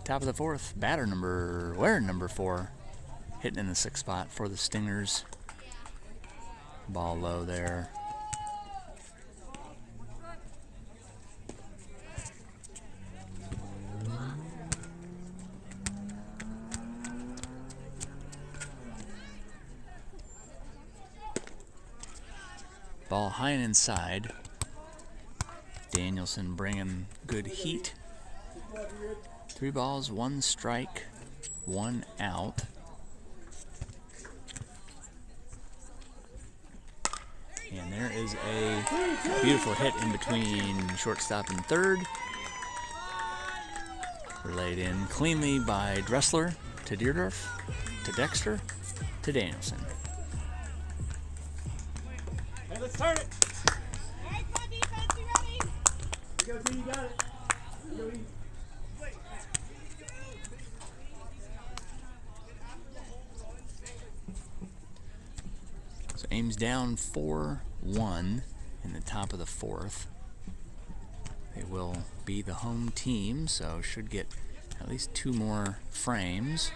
Top of the 4th, batter number 4, hitting in the 6th spot for the Stingers. Ball low there. Ball high and inside. Danielson bringing good heat. 3 balls, 1 strike, 1 out. And there is a beautiful hit in between shortstop and third. Relayed in cleanly by Dressler to Deerdorf, to Dexter, to Danielson. Hey, let's turn it. All right, come on, defense. You ready? You go, D. You got it. You go, E. So Ames down 4-1 in the top of the 4th. They will be the home team, so should get at least 2 more frames.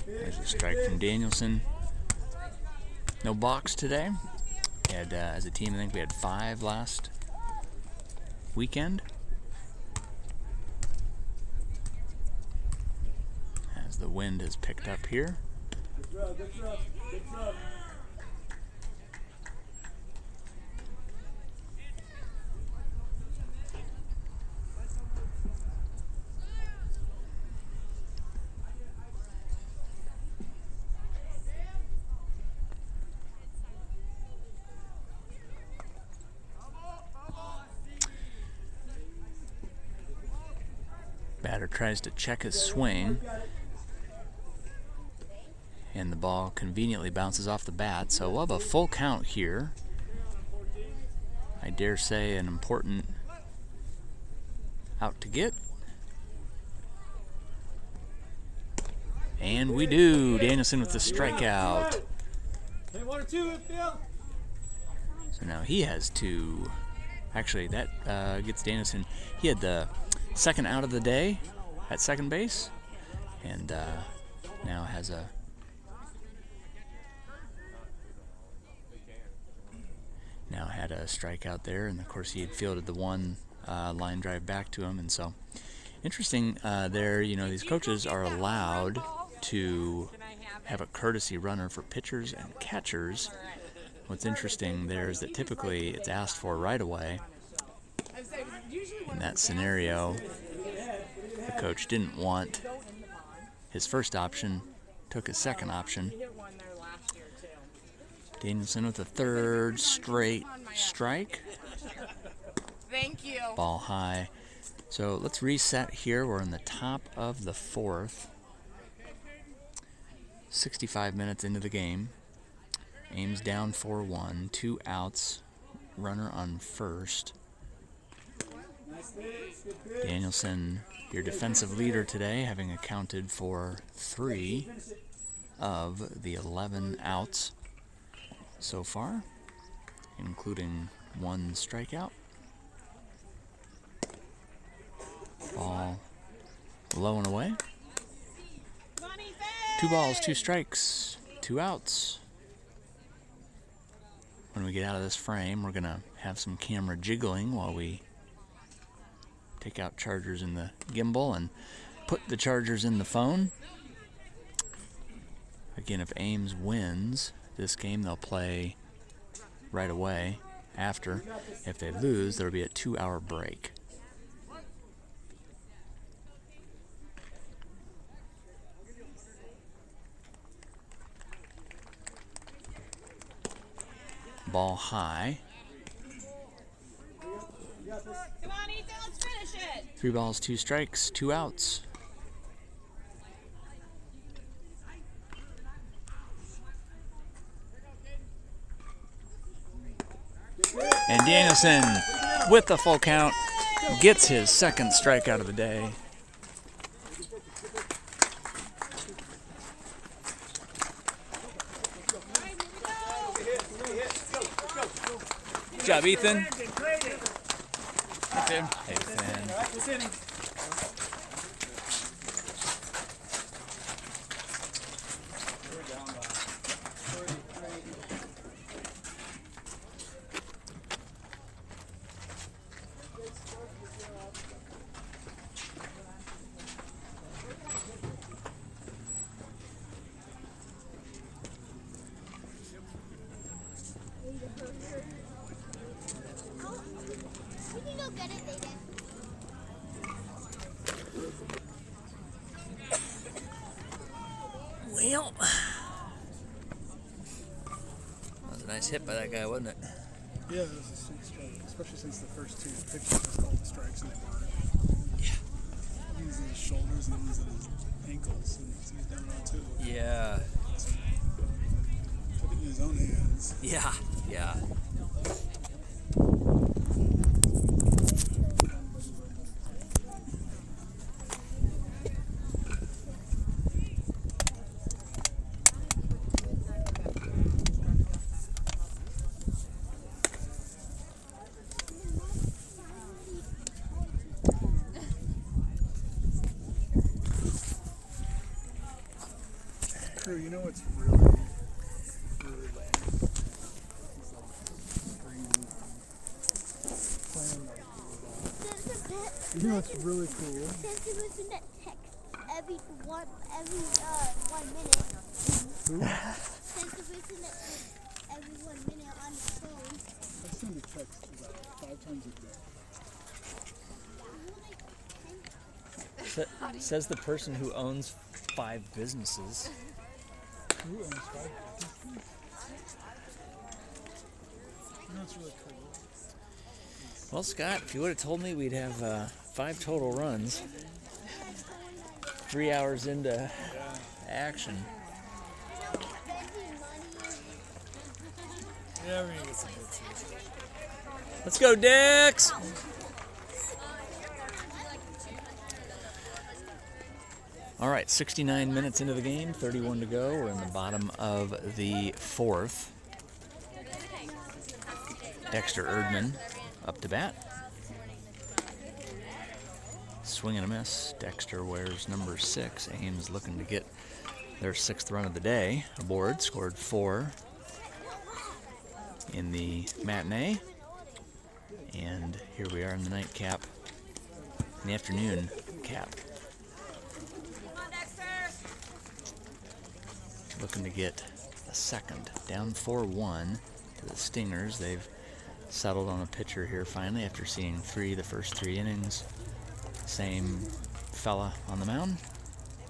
There's a strike from Danielson. No balks today. Had, as a team, I think we had 5 last weekend. As the wind has picked up here. Good throw, good throw, good throw. Batter tries to check his swing, and the ball conveniently bounces off the bat, so we'll have a full count here. I dare say an important out to get. And we do. Danielson with the strikeout. Hey, 1 or 2, Phil. So now he has 2. Actually, that gets Danielson. He had the 2nd out of the day at second base, and now has a had a strikeout there, and of course he had fielded the one line drive back to him, and so interesting there. You know, these coaches are allowed to have a courtesy runner for pitchers and catchers. What's interesting there is that typically it's asked for right away. In that scenario, the coach didn't want his first option, took his second option. Danielson with a third straight strike. Thank you. Ball high. So let's reset here. We're in the top of the 4th. 65 minutes into the game. Ames down 4-1. 2 outs. Runner on first. Danielson, your defensive leader today, having accounted for 3 of the 11 outs so far, including 1 strikeout. Ball low and away. 2 balls, 2 strikes, 2 outs. When we get out of this frame, we're going to have some camera jiggling while we take out chargers in the gimbal and put the chargers in the phone. Again, if Ames wins this game, they'll play right away after. If they lose, there'll be a 2-hour break. Ball high. Come on, Ethan, let's finish it. 3 balls, 2 strikes, 2 outs. And Danielson, with the full count, gets his second strikeout of the day. Good job, Ethan. Hey, Finn. Hey, Finn. We can go get it later. Well, that was a nice hit by that guy, wasn't it? Yeah, it was a sweet strike, especially since the first 2 pitches was called the strikes and they weren't. Yeah. He was in his shoulders and he was in his ankles, and he was down on 2. Yeah. So, took it in his own hands. Yeah. Yeah. Crew, you know what's really lame? He's like screaming, playing like you know what's really cool? Since he was in that text every 1 minute. Who? Since he was in that text every 1 minute on his phone. I send a text about 5 times a day. Says the person who owns 5 businesses. Who owns 5 businesses? You know what's really cool? Well, Scott, if you would have told me we'd have 5 total runs, 3 hours into action. Yeah, we're gonna get some hits. Let's go, Dex! All right, 69 minutes into the game, 31 to go. We're in the bottom of the 4th. Dexter Erdman up to bat. Swing and a miss. Dexter wears number 6. Ames looking to get their 6th run of the day aboard. Scored 4 in the matinee. And here we are in the nightcap, in the afternoon cap. Looking to get a 2nd. Down 4-1 to the Stingers. They've settled on a pitcher here finally after seeing the first 3 innings. Same fella on the mound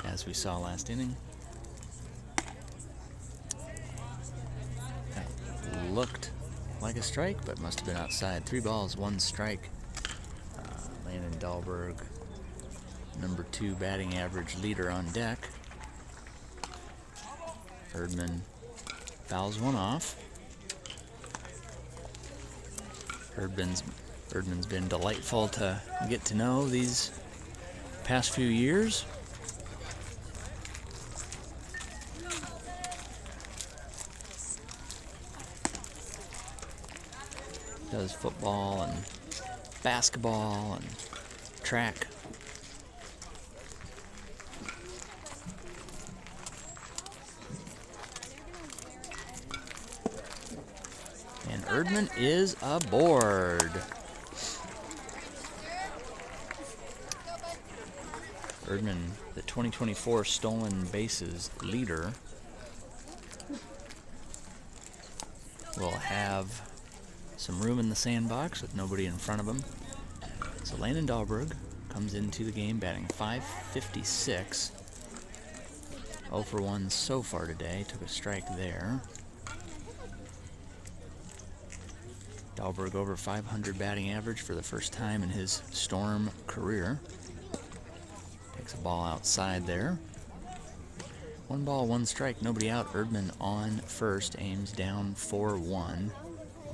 as we saw last inning. That looked like a strike, but must have been outside. 3 balls, 1 strike. Landon Dahlberg, number 2 batting average leader on deck. Erdman fouls one off. Erdman's been delightful to get to know these past few years. Does football and basketball and track. And Erdman is aboard. Erdman, the 2024 stolen bases leader, will have some room in the sandbox with nobody in front of him. So Landon Dahlberg comes into the game batting .556. 0 for 1 so far today. Took a strike there. Dahlberg over 500 batting average for the first time in his Storm career. Takes a ball outside there. 1 ball, 1 strike, nobody out. Erdman on first. Ames down 4-1.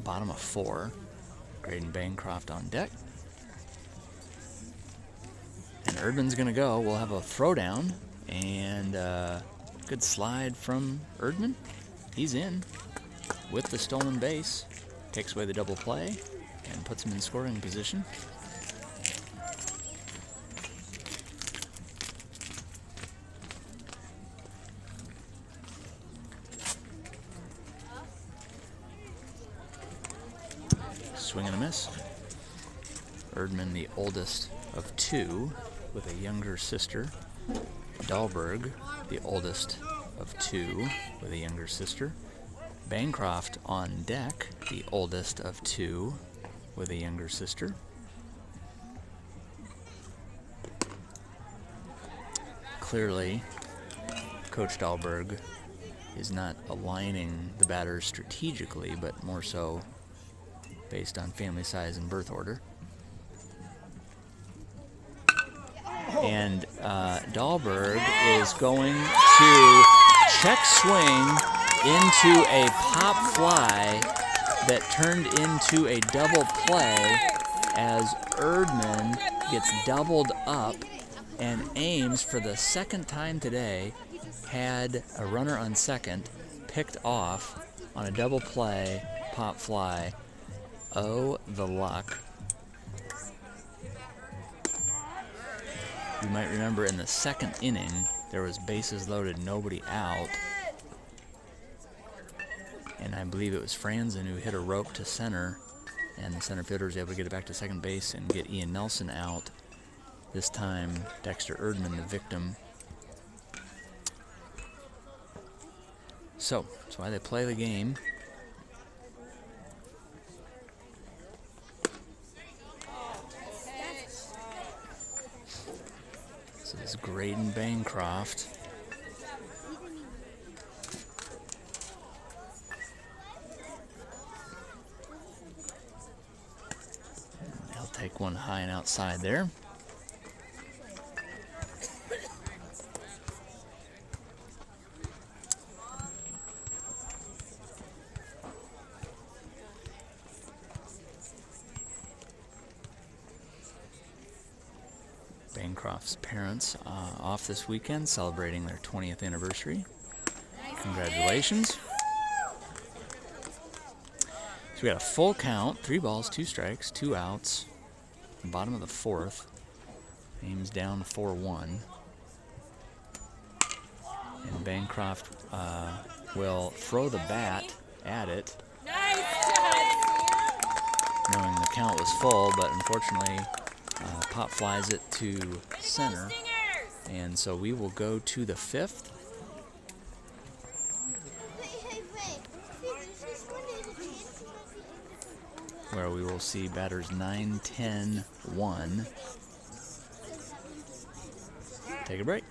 Bottom of 4. Graydon Bancroft on deck. And Erdman's going to go. We'll have a throwdown. And good slide from Erdman. He's in with the stolen base. Takes away the double play and puts him in scoring position. Swing and a miss. Erdman, the oldest of 2, with a younger sister. Dahlberg, the oldest of 2, with a younger sister. Bancroft on deck, the oldest of 2, with a younger sister. Clearly, Coach Dahlberg is not aligning the batters strategically, but more so based on family size and birth order. And Dahlberg is going to check swing into a pop fly that turned into a double play as Erdman gets doubled up, and Ames, for the 2nd time today, had a runner on second picked off on a double play pop fly. Oh, the luck. You might remember in the 2nd inning, there was bases loaded, nobody out. And I believe it was Franzen who hit a rope to center, and the center fielder was able to get it back to second base and get Ian Nelson out. This time, Dexter Erdman, the victim. So, that's why they play the game. This is Graydon Bancroft. He'll take one high and outside there. Bancroft's parents off this weekend celebrating their 20th anniversary. Congratulations. So we got a full count, 3 balls, 2 strikes, 2 outs, bottom of the 4th. Ames down 4-1. And Bancroft will throw the bat at it. Knowing the count was full, but unfortunately pop flies it to center. And so we will go to the 5th. Where we will see batters 9, 10, 1. Take a break.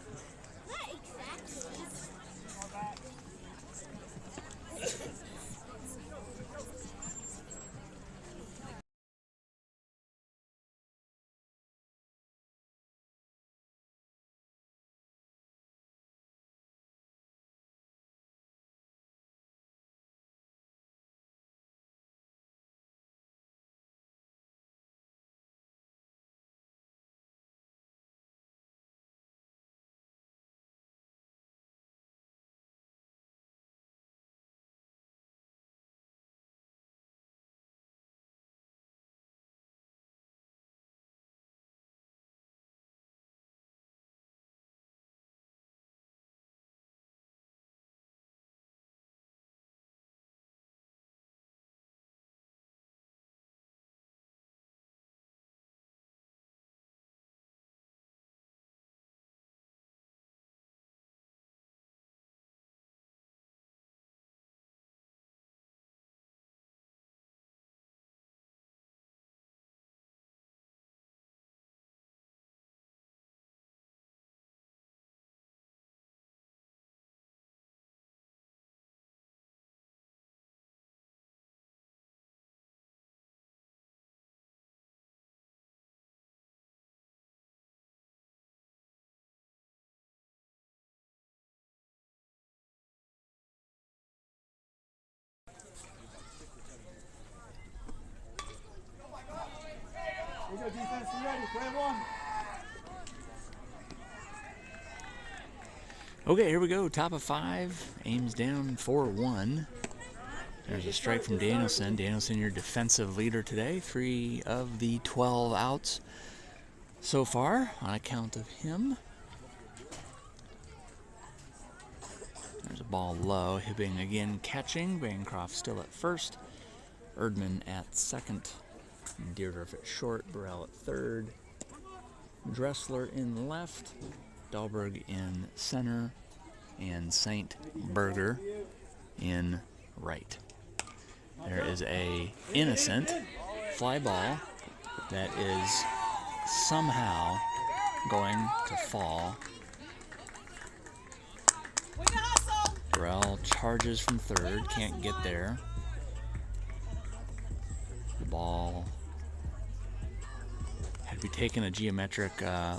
Defense, you ready? Play one. Okay, here we go. Top of 5. Ames down 4-1. There's a strike from Danielson. Danielson, your defensive leader today. 3 of the 12 outs so far on account of him. There's a ball low. Hibbing again catching. Bancroft still at first. Erdman at second. Deerdorf at short. Burrell at third. Dressler in left. Dahlberg in center. And St. Berger in right. There is a innocent fly ball that is somehow going to fall. Burrell charges from third, can't get there. The ball, had we taken a geometric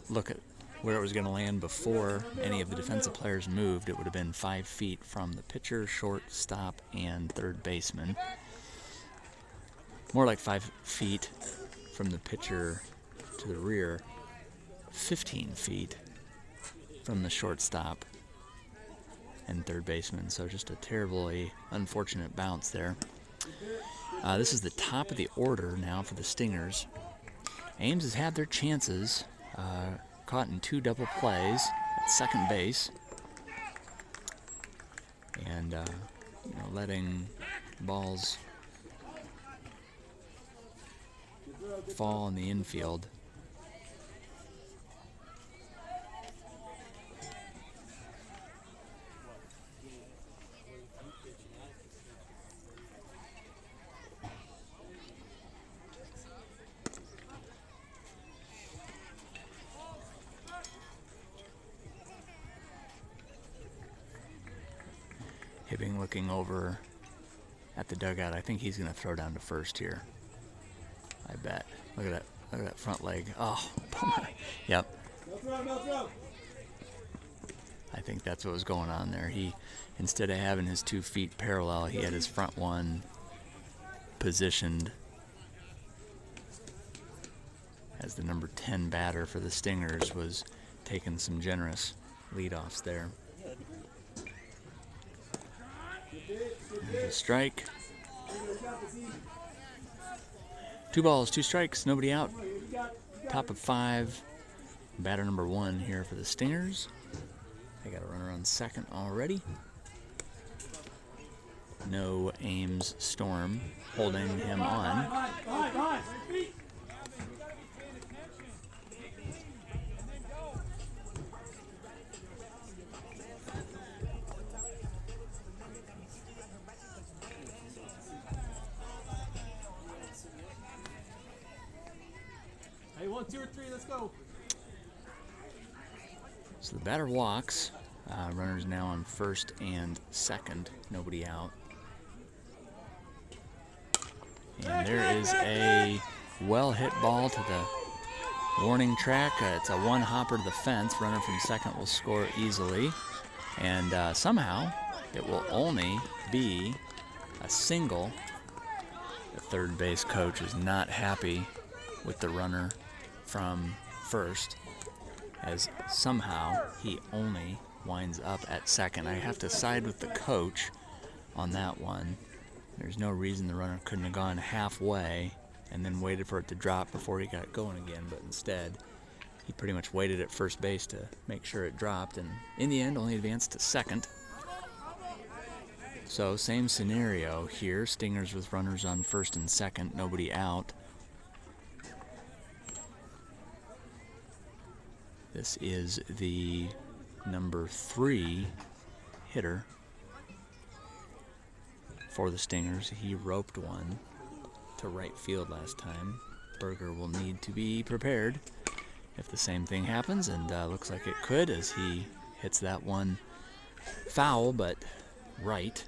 look at where it was going to land before any of the defensive players moved, it would have been 5 feet from the pitcher, shortstop, and third baseman. More like 5 feet from the pitcher to the rear, 15 feet from the shortstop and third baseman. So just a terribly unfortunate bounce there. This is the top of the order now for the Stingers. Ames has had their chances. Caught in 2 double plays at second base, and letting balls fall in the infield. Hibbing looking over at the dugout. I think he's going to throw down to first here. I bet. Look at that. Look at that front leg. Oh, bummer. Yep. I think that's what was going on there. He, instead of having his 2 feet parallel, he had his front one positioned as the number 10 batter for the Stingers, was taking some generous leadoffs there. There's a strike. 2 balls, 2 strikes, nobody out. Top of 5. Batter number 1 here for the Stingers. They got a runner on second already. No Ames Storm holding him on. Hey, 1, 2, or 3, let's go. So the batter walks. Runners now on first and second. Nobody out. And there is a well-hit ball to the warning track. It's a one-hopper to the fence. Runner from second will score easily. And somehow it will only be a single. The third base coach is not happy with the runner from first, as somehow he only winds up at second. I have to side with the coach on that one. There's no reason the runner couldn't have gone halfway and then waited for it to drop before he got going again, but instead he pretty much waited at first base to make sure it dropped, and in the end only advanced to second. So same scenario here. Stingers with runners on first and second, nobody out. This is the number 3 hitter for the Stingers. He roped one to right field last time. Berger will need to be prepared if the same thing happens, and looks like it could, as he hits that one foul, but right.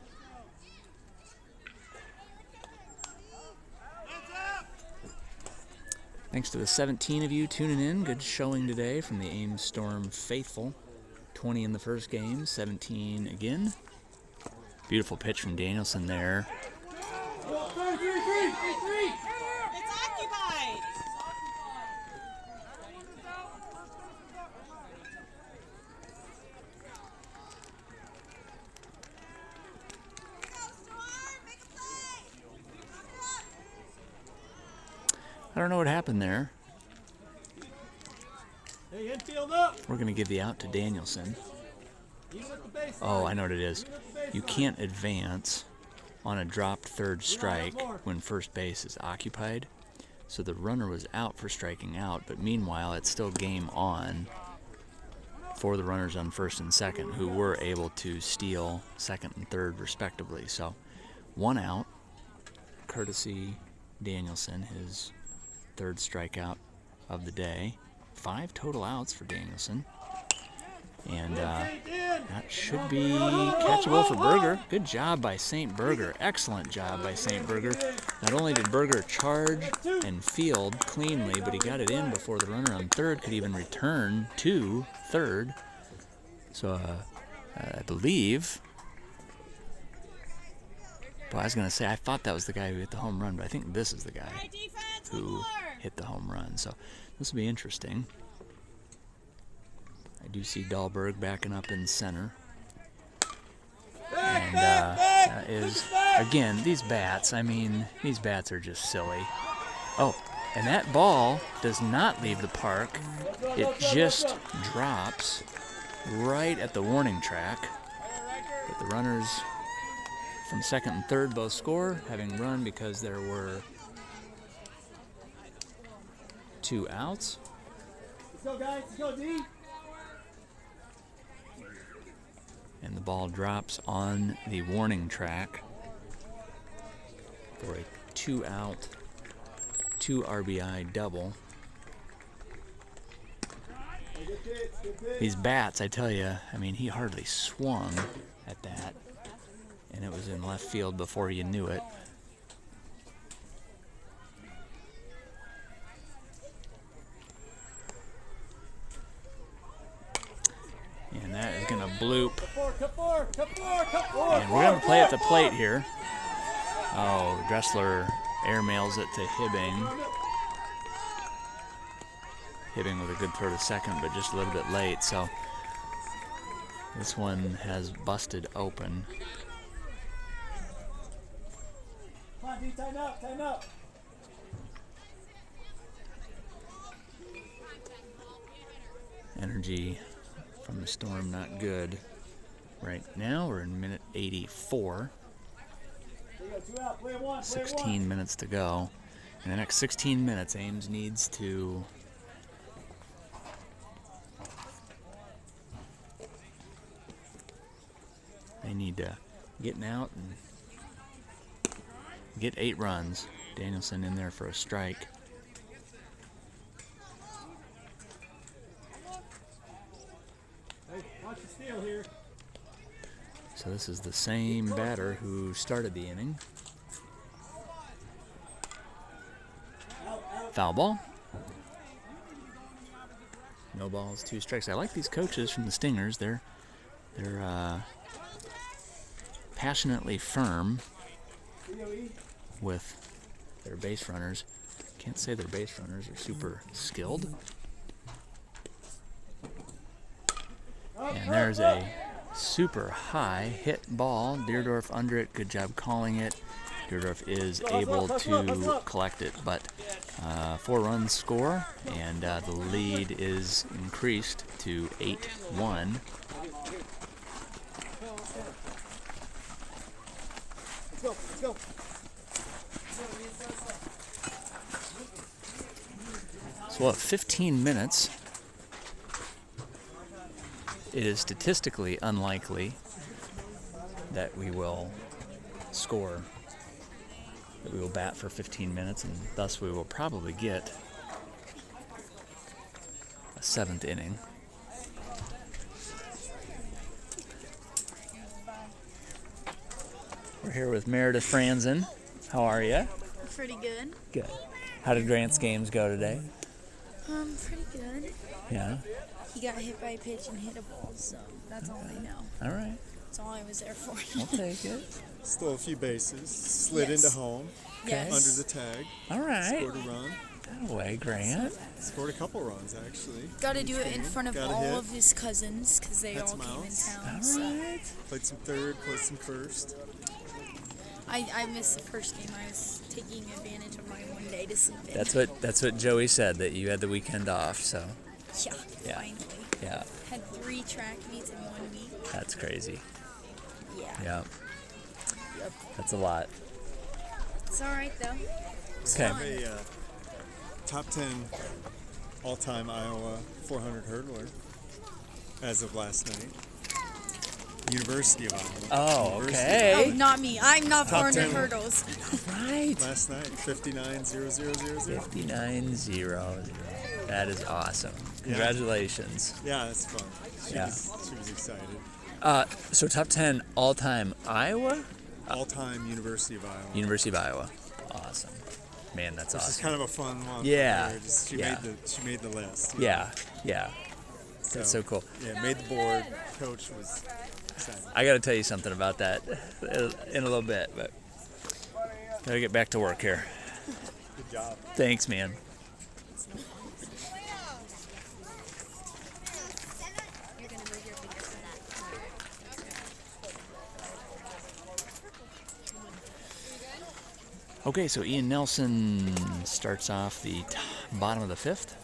Thanks to the 17 of you tuning in. Good showing today from the Ames Storm faithful. 20 in the first game, 17 again. Beautiful pitch from Danielson there. It's occupied. I don't know what happened there. Hey, infield up. We're going to give the out to Danielson. Even at the baseline. Oh, I know what it is. You can't advance on a dropped third strike when first base is occupied. So the runner was out for striking out, but meanwhile it's still game on for the runners on first and second, who were able to steal second and third respectively. So 1 out, courtesy Danielson, his 3rd strikeout of the day. 5 total outs for Danielson. And that should be catchable for Berger. Good job by St. Berger. Excellent job by St. Berger. Not only did Berger charge and field cleanly, but he got it in before the runner on third could even return to third. So I believe... Well, I was going to say, I thought that was the guy who hit the home run, but I think this is the guy who hit the home run. So this will be interesting. I do see Dahlberg backing up in center. And that is, again, these bats, I mean, these bats are just silly. Oh, and that ball does not leave the park. It just drops right at the warning track. But the runners from second and third both score, having run because there were 2 outs. Let's go, guys. Let's go, D. And the ball drops on the warning track for a 2-out, 2 RBI double. These bats, I tell you, I mean, he hardly swung at that, and it was in left field before you knew it. And that is going to bloop. And we're going to play at the plate here. Oh, Dressler airmails it to Hibbing. Hibbing with a good throw to second, but just a little bit late. So this one has busted open. Come on, D, tighten up, tighten up. Energy from the storm not good. Right now we're in minute 84. 16 minutes to go. In the next 16 minutes, Ames needs to get out and get 8 runs. Danielson in there for a strike. Hey, watch the steal here. So this is the same batter who started the inning. Foul ball. No balls, 2 strikes. I like these coaches from the Stingers. They're passionately firm with their base runners. Can't say their base runners are super skilled. And there's a super high hit ball. Deerdorf under it. Good job calling it. Deerdorf is able to collect it, but 4 runs score, and the lead is increased to 8-1. Let's go. So we'll have 15 minutes. It is statistically unlikely that we will score, that we will bat for 15 minutes, and thus we will probably get a 7th inning. We're here with Meredith Franzen. How are you? Pretty good. Good. How did Grant's games go today? Pretty good. Yeah. He got hit by a pitch and hit a ball, so that's all I know. All right. That's all I was there for. I'll take it. Stole a few bases, slid Yes. into home, Yes. under the tag, All right. scored a run, That away, Grant. scored a couple runs actually. Got to do it in front of Got a all hit. of his cousins because they Had all some came in outs. town. All So right. Played some third, played some first. I missed the first game. I was taking advantage of my one day to sleep in. That's what Joey said, that you had the weekend off, so Yeah, Yeah. finally. yeah, Had 3 track meets in 1 week. that's crazy. Yeah. Yeah, Yep. that's a lot. It's all right though. Okay. Have a top 10 all-time Iowa 400 hurdler as of last night. University of Iowa. Oh, University okay. Oh, not me. I'm not Top 400 10. hurdles. Right. Last night, 59.0000. 59-0. That is awesome. Congratulations. Yeah, that's fun. She Yeah. was excited. So top 10 all-time Iowa? All-time University of Iowa. University of Iowa. Awesome. Man, that's This is awesome. kind of a fun one. Yeah, for her. She yeah. made the list. Yeah, yeah. That's so cool. Yeah, made the board. Coach was excited. I got to tell you something about that in a little bit, but gotta get back to work here. Good job. Thanks, man. Okay, so Ian Nelson starts off the bottom of the 5th.